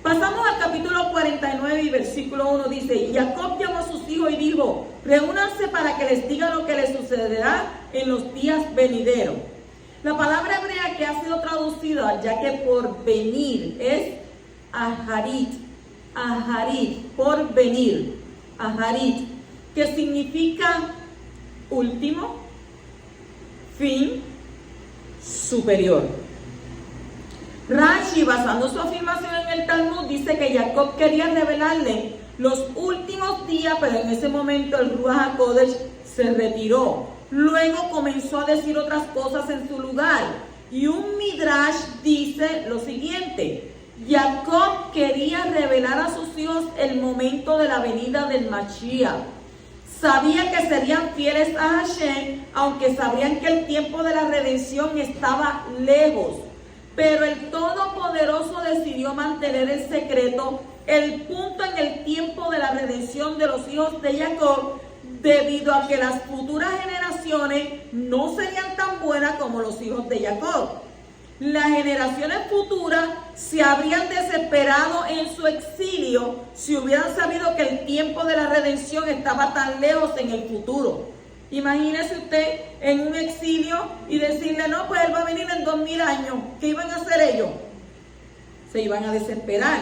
Pasamos al capítulo 49 y versículo 1, dice: y Jacob llamó a sus hijos y dijo: reúnanse para que les diga lo que les sucederá en los días venideros. La palabra hebrea que ha sido traducida, ya que por venir, es aharit, por venir, aharit, que significa último, fin, superior. Rashi, basando su afirmación en el Talmud, dice que Jacob quería revelarle los últimos días, pero en ese momento el Ruach HaKodesh se retiró. Luego comenzó a decir otras cosas en su lugar. Y un Midrash dice lo siguiente: Jacob quería revelar a sus hijos el momento de la venida del Mashiach. Sabía que serían fieles a Hashem, aunque sabían que el tiempo de la redención estaba lejos. Pero el Todopoderoso decidió mantener en secreto el punto en el tiempo de la redención de los hijos de Jacob, debido a que las futuras generaciones no serían tan buenas como los hijos de Jacob. Las generaciones futuras se habrían desesperado en su exilio si hubieran sabido que el tiempo de la redención estaba tan lejos en el futuro. Imagínese usted en un exilio y decirle: no, pues él va a venir en 2000 años. ¿Qué iban a hacer ellos? Se iban a desesperar.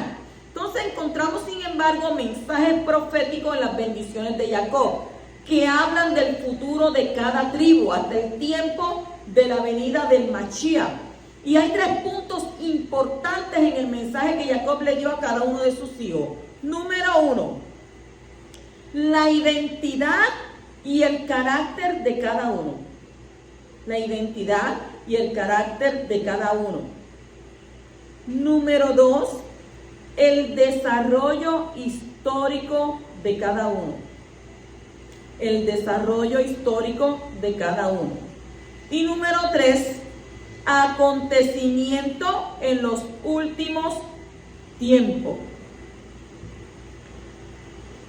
Entonces encontramos, sin embargo, mensajes proféticos en las bendiciones de Jacob, que hablan del futuro de cada tribu hasta el tiempo de la venida del Mashiach. Y hay 3 puntos importantes en el mensaje que Jacob le dio a cada uno de sus hijos. Número 1, la identidad y el carácter de cada uno. La identidad y el carácter de cada uno. Número 2, el desarrollo histórico de cada uno. El desarrollo histórico de cada uno. Y número 3, acontecimiento en los últimos tiempos.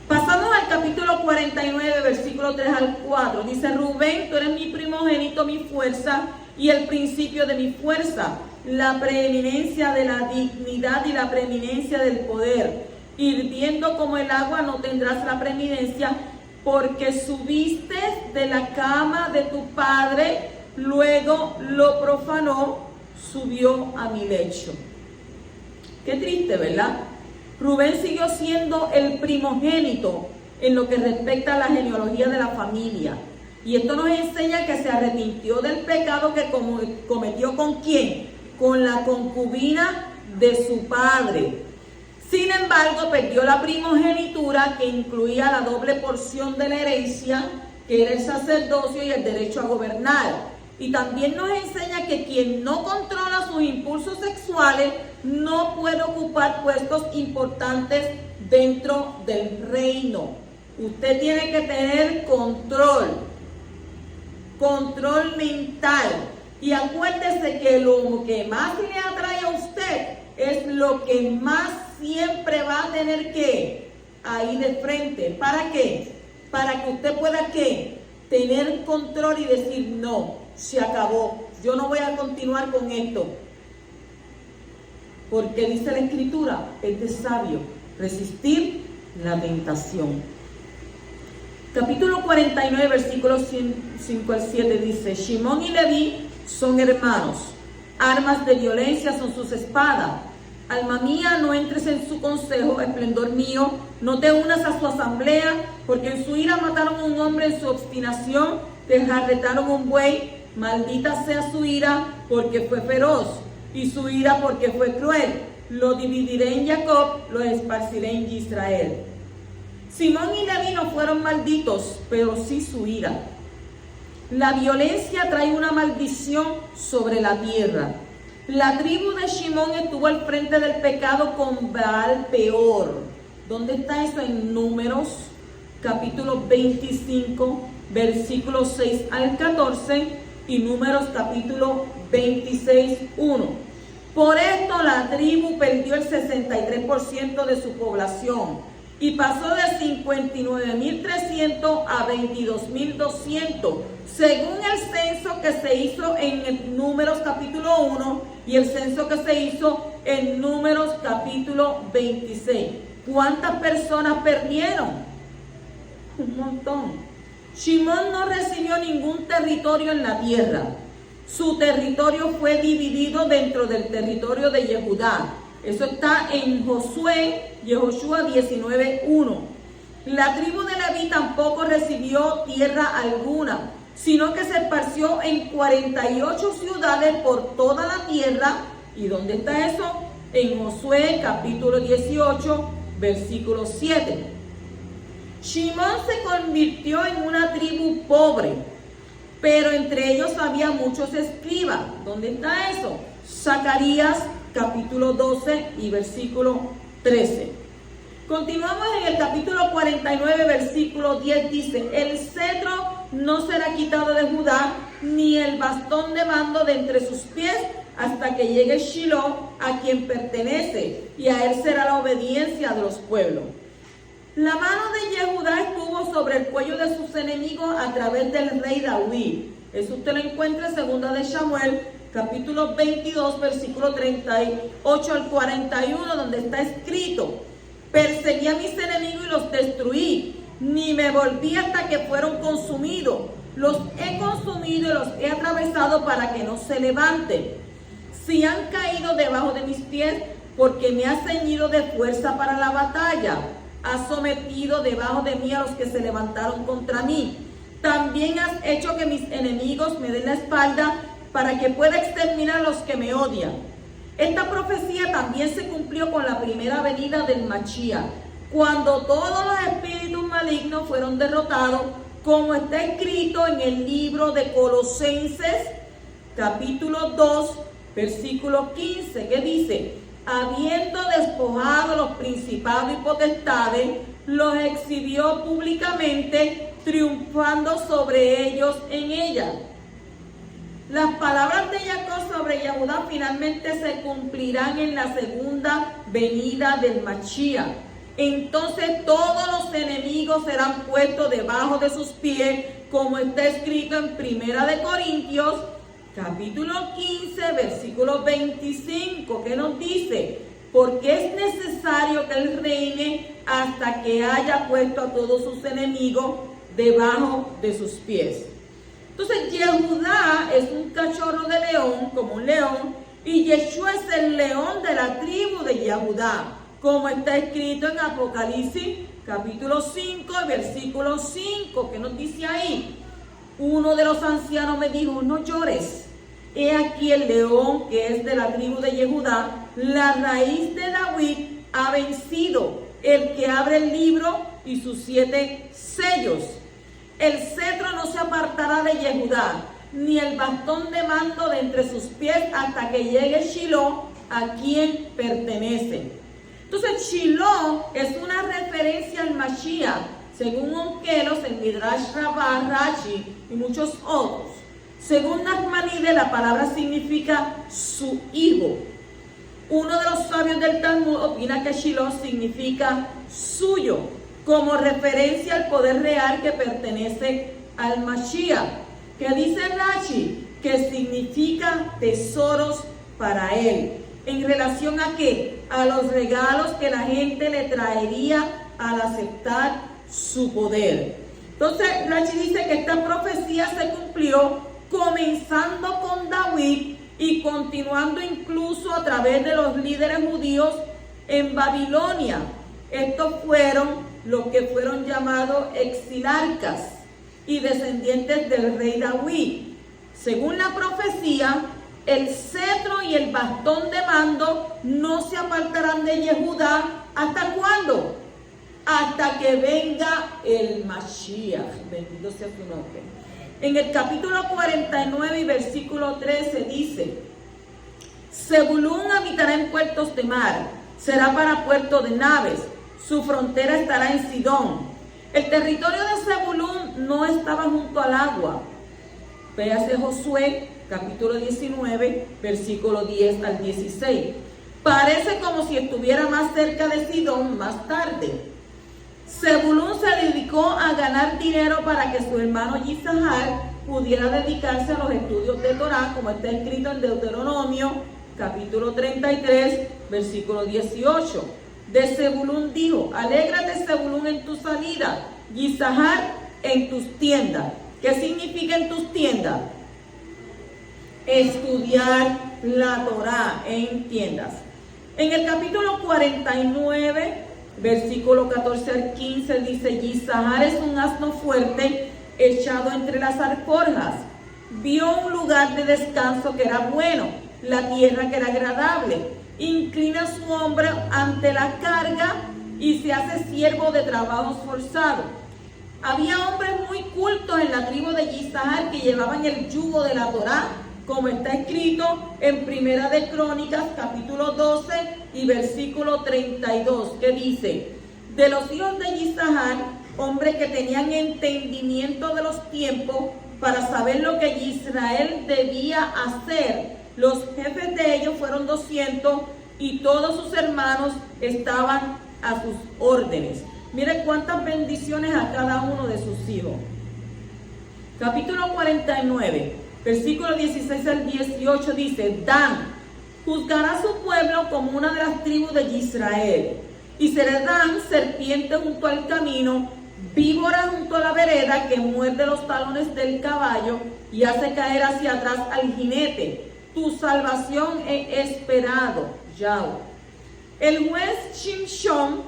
Pasamos al capítulo 49, versículo 3 al 4. Dice: Rubén, tú eres mi primogénito, mi fuerza y el principio de mi fuerza, la preeminencia de la dignidad y la preeminencia del poder. Hirviendo como el agua no tendrás la preeminencia, porque subiste de la cama de tu padre, luego lo profanó, subió a mi lecho. Qué triste, ¿verdad? Rubén siguió siendo el primogénito en lo que respecta a la genealogía de la familia. Y esto nos enseña que se arrepintió del pecado que cometió ¿con quién? Con la concubina de su padre. Sin embargo, perdió la primogenitura, que incluía la doble porción de la herencia, que era el sacerdocio y el derecho a gobernar. Y también nos enseña que quien no controla sus impulsos sexuales no puede ocupar puestos importantes dentro del reino. Usted tiene que tener control mental. Y acuérdese que lo que más le atrae a usted es lo que más siempre va a tener que ahí de frente. ¿Para qué? Para que usted pueda ¿qué? Tener control y decir: no, se acabó, yo no voy a continuar con esto. Porque dice la Escritura: es de sabio resistir la tentación. Capítulo 49, versículos 5 al 7 dice: Shimón y Leví son hermanos, armas de violencia son sus espadas. Alma mía, no entres en su consejo, esplendor mío, no te unas a su asamblea, porque en su ira mataron a un hombre, en su obstinación desjarretaron un buey. Maldita sea su ira, porque fue feroz, y su ira porque fue cruel. Lo dividiré en Jacob, lo esparciré en Israel. Simón y Leví no fueron malditos, pero sí su ira. La violencia trae una maldición sobre la tierra. La tribu de Shimón estuvo al frente del pecado con Baal Peor. ¿Dónde está eso? En Números, capítulo 25, versículos 6 al 14, y Números, capítulo 26, 1. Por esto la tribu perdió el 63% de su población. y pasó de 59.300 a 22.200, según el censo que se hizo en Números capítulo 1 y el censo que se hizo en Números capítulo 26. ¿Cuántas personas perdieron? Un montón. Shimón no recibió ningún territorio en la tierra. Su territorio fue dividido dentro del territorio de Yehudá. Eso está en Josué, Yehoshua 19:1. La tribu de Leví tampoco recibió tierra alguna, sino que se esparció en 48 ciudades por toda la tierra. ¿Y dónde está eso? En Josué capítulo 18, versículo 7. Shimón se convirtió en una tribu pobre, pero entre ellos había muchos escribas. ¿Dónde está eso? Zacarías capítulo 12 y versículo 13. Continuamos en el capítulo 49, versículo 10, dice: el cetro no será quitado de Judá, ni el bastón de mando de entre sus pies, hasta que llegue Shiloh, a quien pertenece, y a él será la obediencia de los pueblos. La mano de Yehudá estuvo sobre el cuello de sus enemigos a través del rey David. Eso usted lo encuentra en 2 de Samuel, capítulo 22, versículo 38 al 41, donde está escrito: perseguí a mis enemigos y los destruí, ni me volví hasta que fueron consumidos. Los he consumido y los he atravesado para que no se levanten. Si han caído debajo de mis pies, porque me has ceñido de fuerza para la batalla. Has sometido debajo de mí a los que se levantaron contra mí. También has hecho que mis enemigos me den la espalda, para que pueda exterminar a los que me odian. Esta profecía también se cumplió con la primera venida del Mashiach, cuando todos los espíritus malignos fueron derrotados, como está escrito en el libro de Colosenses, capítulo 2, versículo 15, que dice: habiendo despojado los principados y potestades, los exhibió públicamente, triunfando sobre ellos en ella. Las palabras de Jacob sobre Yehudá finalmente se cumplirán en la segunda venida del Mashiach. Entonces todos los enemigos serán puestos debajo de sus pies, como está escrito en 1 de Corintios, capítulo 15, versículo 25, que nos dice: porque es necesario que él reine hasta que haya puesto a todos sus enemigos debajo de sus pies. Entonces Yehudá es un cachorro de león, como un león, y Yeshua es el león de la tribu de Yehudá, como está escrito en Apocalipsis capítulo 5, versículo 5, que nos dice ahí: uno de los ancianos me dijo: no llores, he aquí el león que es de la tribu de Yehudá, la raíz de David, ha vencido, el que abre el libro y sus 7 sellos. El cetro no se apartará de Yehudá, ni el bastón de mando de entre sus pies, hasta que llegue Shiloh, a quien pertenece. Entonces Shiloh es una referencia al Mashiach, según Onkelos, el Midrash Rabbah, Rashi y muchos otros. Según Nachmanides, la palabra significa su hijo. Uno de los sabios del Talmud opina que Shiloh significa suyo, como referencia al poder real que pertenece al Mashiach, que dice Rashi que significa tesoros para él. ¿En relación a qué? A los regalos que la gente le traería al aceptar su poder. Entonces Rashi dice que esta profecía se cumplió comenzando con David y continuando incluso a través de los líderes judíos en Babilonia. Estos fueron los que fueron llamados exilarcas y descendientes del rey David. Según la profecía, el cetro y el bastón de mando no se apartarán de Yehudá. ¿Hasta cuándo? Hasta que venga el Mashiach. Bendito sea su nombre. En el capítulo 49 y versículo 13 dice: Zebulún habitará en puertos de mar, será para puerto de naves, su frontera estará en Sidón. El territorio de Zebulún no estaba junto al agua. Véase Josué, capítulo 19, versículo 10 al 16. Parece como si estuviera más cerca de Sidón más tarde. Zebulún se dedicó a ganar dinero para que su hermano Yisahar pudiera dedicarse a los estudios de Torá, como está escrito en Deuteronomio, capítulo 33, versículo 18. De Zebulún dijo: alégrate, Zebulún, en tu salida, Yisahar en tus tiendas. ¿Qué significa en tus tiendas? Estudiar la Torá en tiendas. En el capítulo 49, versículo 14 al 15, dice: Yisahar es un asno fuerte echado entre las alforjas. Vio un lugar de descanso que era bueno, la tierra que era agradable. Inclina su hombro ante la carga y se hace siervo de trabajos forzados. Había hombres muy cultos en la tribu de Yisahar que llevaban el yugo de la Torá, como está escrito en Primera de Crónicas, capítulo 12 y versículo 32, que dice: de los hijos de Yisahar, hombres que tenían entendimiento de los tiempos para saber lo que Israel debía hacer, los jefes de ellos fueron 200 y todos sus hermanos estaban a sus órdenes. Miren cuántas bendiciones a cada uno de sus hijos. Capítulo 49, versículo 16 al 18 dice: Dan juzgará a su pueblo como una de las tribus de Israel, y será Dan serpiente junto al camino, víbora junto a la vereda, que muerde los talones del caballo y hace caer hacia atrás al jinete. Tu salvación he esperado, Yahweh. El juez Shimshon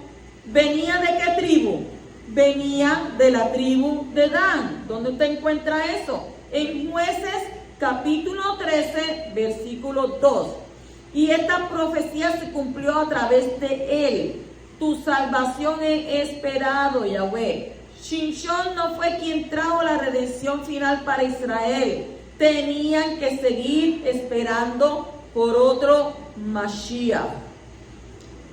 venía ¿de qué tribu? Venía de la tribu de Dan. ¿Dónde usted encuentra eso? En Jueces capítulo 13, versículo 2. Y esta profecía se cumplió a través de él. Tu salvación he esperado, Yahweh. Shimshon no fue quien trajo la redención final para Israel. Tenían que seguir esperando por otro Mashiach.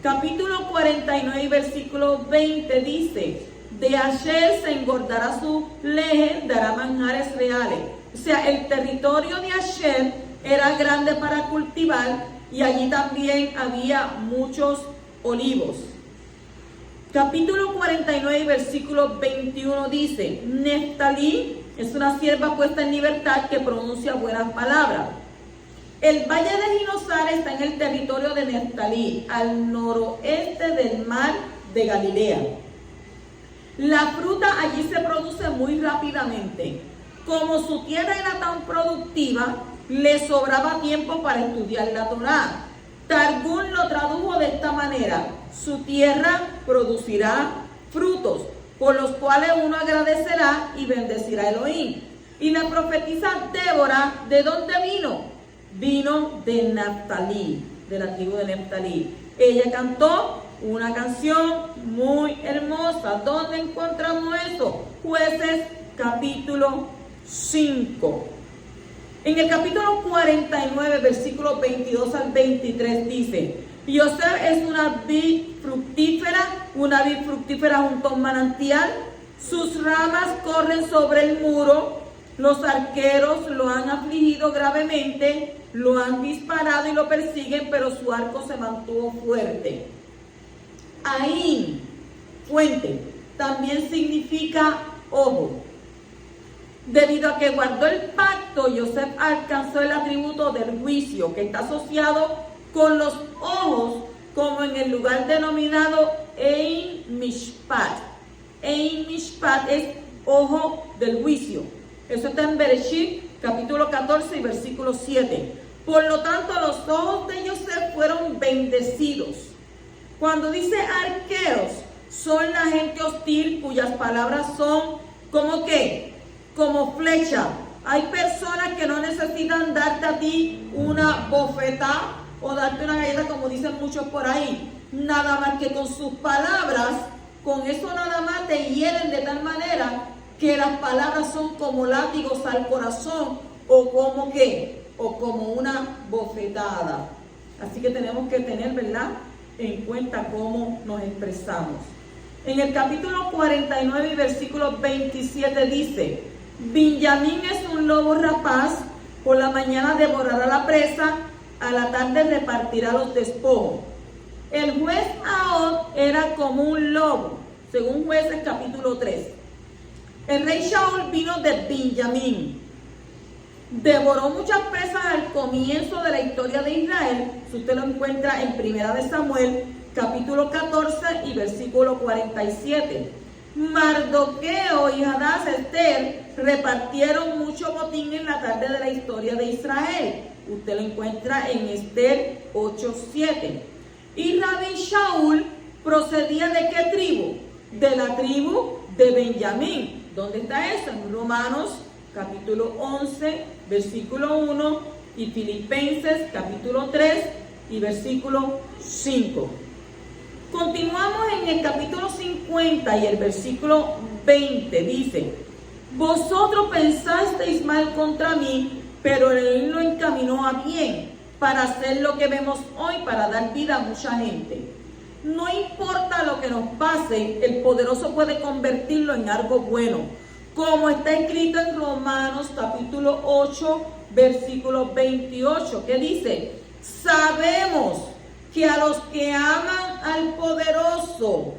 Capítulo 49, versículo 20 dice: de Asher se engordará su leje, dará manjares reales. O sea, el territorio de Asher era grande para cultivar y allí también había muchos olivos. Capítulo 49, versículo 21 dice: Neftalí es una sierva puesta en libertad que pronuncia buenas palabras. El valle de Ginosar está en el territorio de Neftalí, al noroeste del mar de Galilea. La fruta allí se produce muy rápidamente. Como su tierra era tan productiva, le sobraba tiempo para estudiar la Torá. Targum lo tradujo de esta manera: su tierra producirá frutos, por los cuales uno agradecerá y bendecirá a Elohim. Y la profetisa Débora, ¿de dónde vino? Vino de Neftalí, de la tribu de Neftalí. Ella cantó una canción muy hermosa. ¿Dónde encontramos eso? Jueces capítulo 5. En el capítulo 49, versículos 22 al 23 dice: Yosef es una vid fructífera junto a un manantial. Sus ramas corren sobre el muro. Los arqueros lo han afligido gravemente, lo han disparado y lo persiguen, pero su arco se mantuvo fuerte. Ain, fuente, también significa ojo. Debido a que guardó el pacto, Yosef alcanzó el atributo del juicio, que está asociado con los ojos, como en el lugar denominado Ein Mishpat. Ein Mishpat es ojo del juicio. Eso está en Bereshit, capítulo 14 y versículo 7. Por lo tanto, los ojos de Yosef fueron bendecidos. Cuando dice arqueros, son la gente hostil cuyas palabras son como ¿qué? Como flecha. Hay personas que no necesitan darte a ti una bofetada o darte una galleta, como dicen muchos por ahí. Nada más que con sus palabras, con eso nada más te hieren de tal manera que las palabras son como látigos al corazón, o como ¿qué? O como una bofetada. Así que tenemos que tener, ¿verdad?, en cuenta cómo nos expresamos. En el capítulo 49 y versículo 27 dice: Benjamín es un lobo rapaz, por la mañana devorará la presa, a la tarde repartirá los despojos. El juez Ahod era como un lobo, según Jueces capítulo 3. El rey Shaul vino de Benjamín. Devoró muchas presas al comienzo de la historia de Israel. Si usted lo encuentra en Primera de Samuel, capítulo 14 y versículo 47. Mardoqueo y Hadás Esther repartieron mucho botín en la tarde de la historia de Israel. Usted lo encuentra en Esther 8:7. Y Rabí Shaul procedía ¿de qué tribu? De la tribu de Benjamín. ¿Dónde está eso? En Romanos capítulo 11, versículo 1 y Filipenses capítulo 3 y versículo 5. Continuamos en el capítulo 50 y el versículo 20. Dice: vosotros pensasteis mal contra mí, pero él lo encaminó a bien, para hacer lo que vemos hoy, para dar vida a mucha gente. No importa lo que nos pase, el poderoso puede convertirlo en algo bueno. Como está escrito en Romanos capítulo 8, versículo 28, que dice: sabemos que a los que aman al poderoso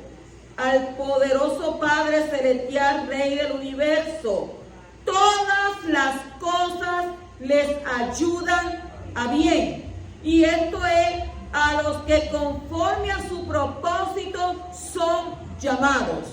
Padre Celestial, Rey del Universo, todas las cosas les ayudan a bien. Y esto es a los que conforme a su propósito son llamados.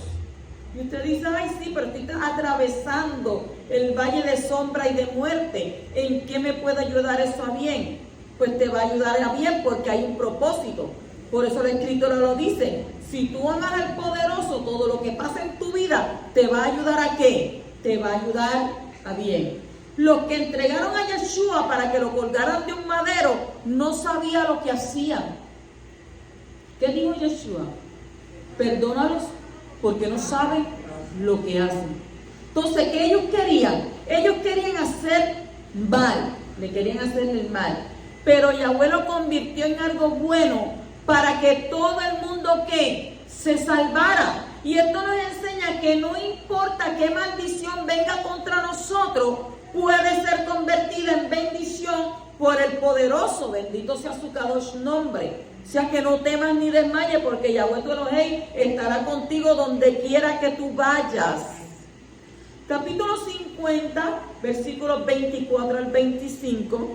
Y usted dice: ay, sí, pero estoy atravesando el valle de sombra y de muerte. ¿En qué me puede ayudar eso a bien? Pues te va a ayudar a bien porque hay un propósito. Por eso la Escritura lo dice: si tú amas al poderoso, todo lo que pasa en tu vida te va a ayudar ¿a qué? Te va a ayudar a bien. Los que entregaron a Yeshua para que lo colgaran de un madero no sabían lo que hacían. ¿Qué dijo Yeshua? Perdónalos porque no saben lo que hacen. Entonces, ¿qué ellos querían? Ellos querían hacer mal, le querían hacer el mal. Pero Yahweh lo convirtió en algo bueno para que todo el mundo que se salvara. Y esto nos enseña que no importa qué maldición venga contra nosotros, puede ser convertida en bendición por el poderoso. Bendito sea su Kadosh nombre. O sea que no temas ni desmayes, porque Yahweh tu Elohim estará contigo donde quiera que tú vayas. Capítulo 50, versículos 24 al 25.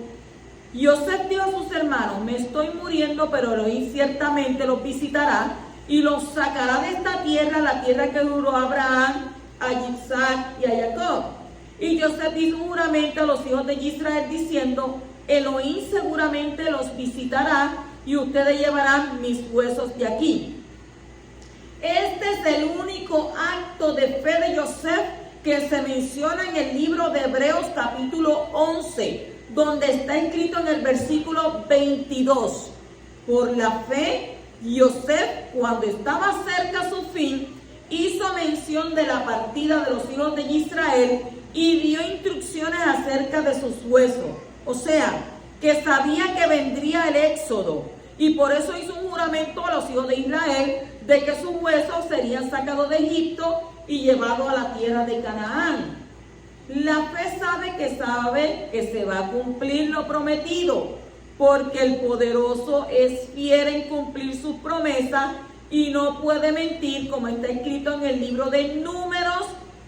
Yosef dijo a sus hermanos: me estoy muriendo, pero Elohim ciertamente los visitará y los sacará de esta tierra, la tierra que juró a Abraham, a Isaac y a Jacob. Y Yosef hizo un juramento a los hijos de Israel diciendo: Elohim seguramente los visitará y ustedes llevarán mis huesos de aquí. Este es el único acto de fe de Yosef que se menciona en el libro de Hebreos capítulo 11, donde está escrito en el versículo 22. Por la fe, Yosef, cuando estaba cerca a su fin, hizo mención de la partida de los hijos de Israel y dio instrucciones acerca de sus huesos. O sea, que sabía que vendría el éxodo. Y por eso hizo un juramento a los hijos de Israel de que sus huesos serían sacados de Egipto y llevados a la tierra de Canaán. La fe sabe que se va a cumplir lo prometido, porque el poderoso es fiel en cumplir sus promesas y no puede mentir, como está escrito en el libro de Números,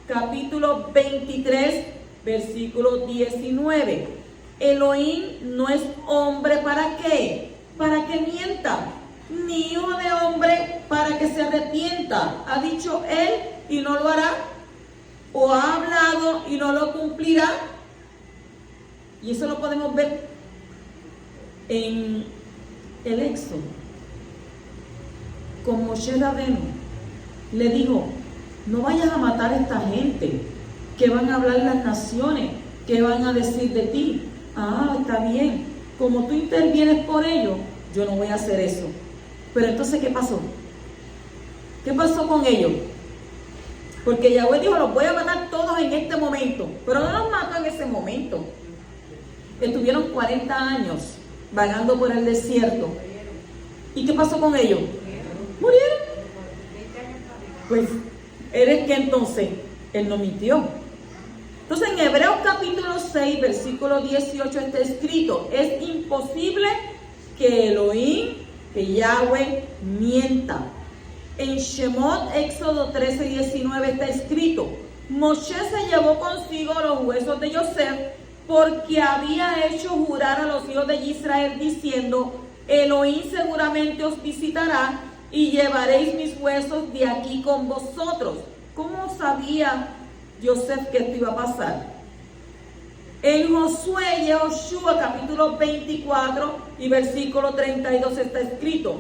capítulo 23, versículo 19. Elohim no es hombre ¿para qué? Para que mienta, ni hijo de hombre para que se arrepienta. Ha dicho él y no lo hará, o ha hablado y no lo cumplirá. Y eso lo podemos ver en el Éxodo. Con Moshe Rabenu le dijo: no vayas a matar a esta gente, que van a hablar las naciones, que van a decir de ti. Ah, está bien, como tú intervienes por ellos, yo no voy a hacer eso. Pero entonces, ¿qué pasó? ¿Qué pasó con ellos? Porque Yahweh dijo: los voy a matar todos en este momento. Pero no los mató en ese momento. Estuvieron 40 años vagando por el desierto. ¿Y qué pasó con ellos? ¿Murieron? Pues, ¿eres que entonces? Él no mintió. Entonces, en Hebreos capítulo 6, versículo 18 está escrito: es imposible que Elohim, que Yahweh, mienta. En Shemot, Éxodo 13:19 está escrito: Moshe se llevó consigo los huesos de Yosef porque había hecho jurar a los hijos de Israel diciendo: Elohim seguramente os visitará y llevaréis mis huesos de aquí con vosotros. ¿Cómo sabía Yosef que esto iba a pasar? En Josué y Yehoshua capítulo 24 y versículo 32 está escrito: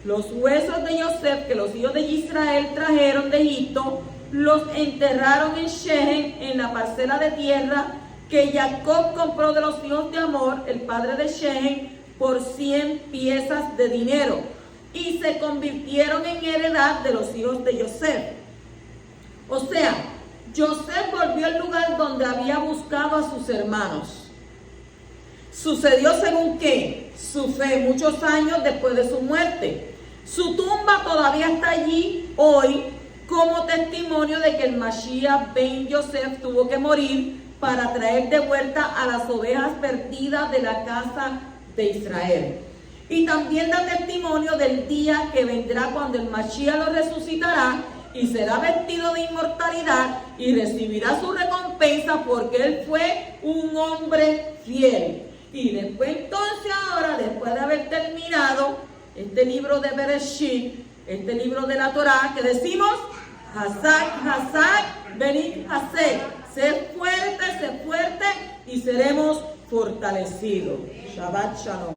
los huesos de Yosef que los hijos de Israel trajeron de Egipto, los enterraron en Shechem, en la parcela de tierra que Jacob compró de los hijos de Hamor, el padre de Shechem, por 100 piezas de dinero, y se convirtieron en heredad de los hijos de Yosef. O sea, Yosef volvió al lugar donde había buscado a sus hermanos. Sucedió según qué? Su fe, muchos años después de su muerte. Su tumba todavía está allí hoy como testimonio de que el Mashiach ben Yosef tuvo que morir para traer de vuelta a las ovejas perdidas de la casa de Israel. Y también da testimonio del día que vendrá cuando el Mashiach lo resucitará y será vestido de inmortalidad y recibirá su recompensa porque él fue un hombre fiel. Y después entonces ahora, después de haber terminado este libro de Bereshit, este libro de la Torá, que decimos, Hazak, Benit Hasek, sé fuerte y seremos fortalecidos. Shabbat Shalom.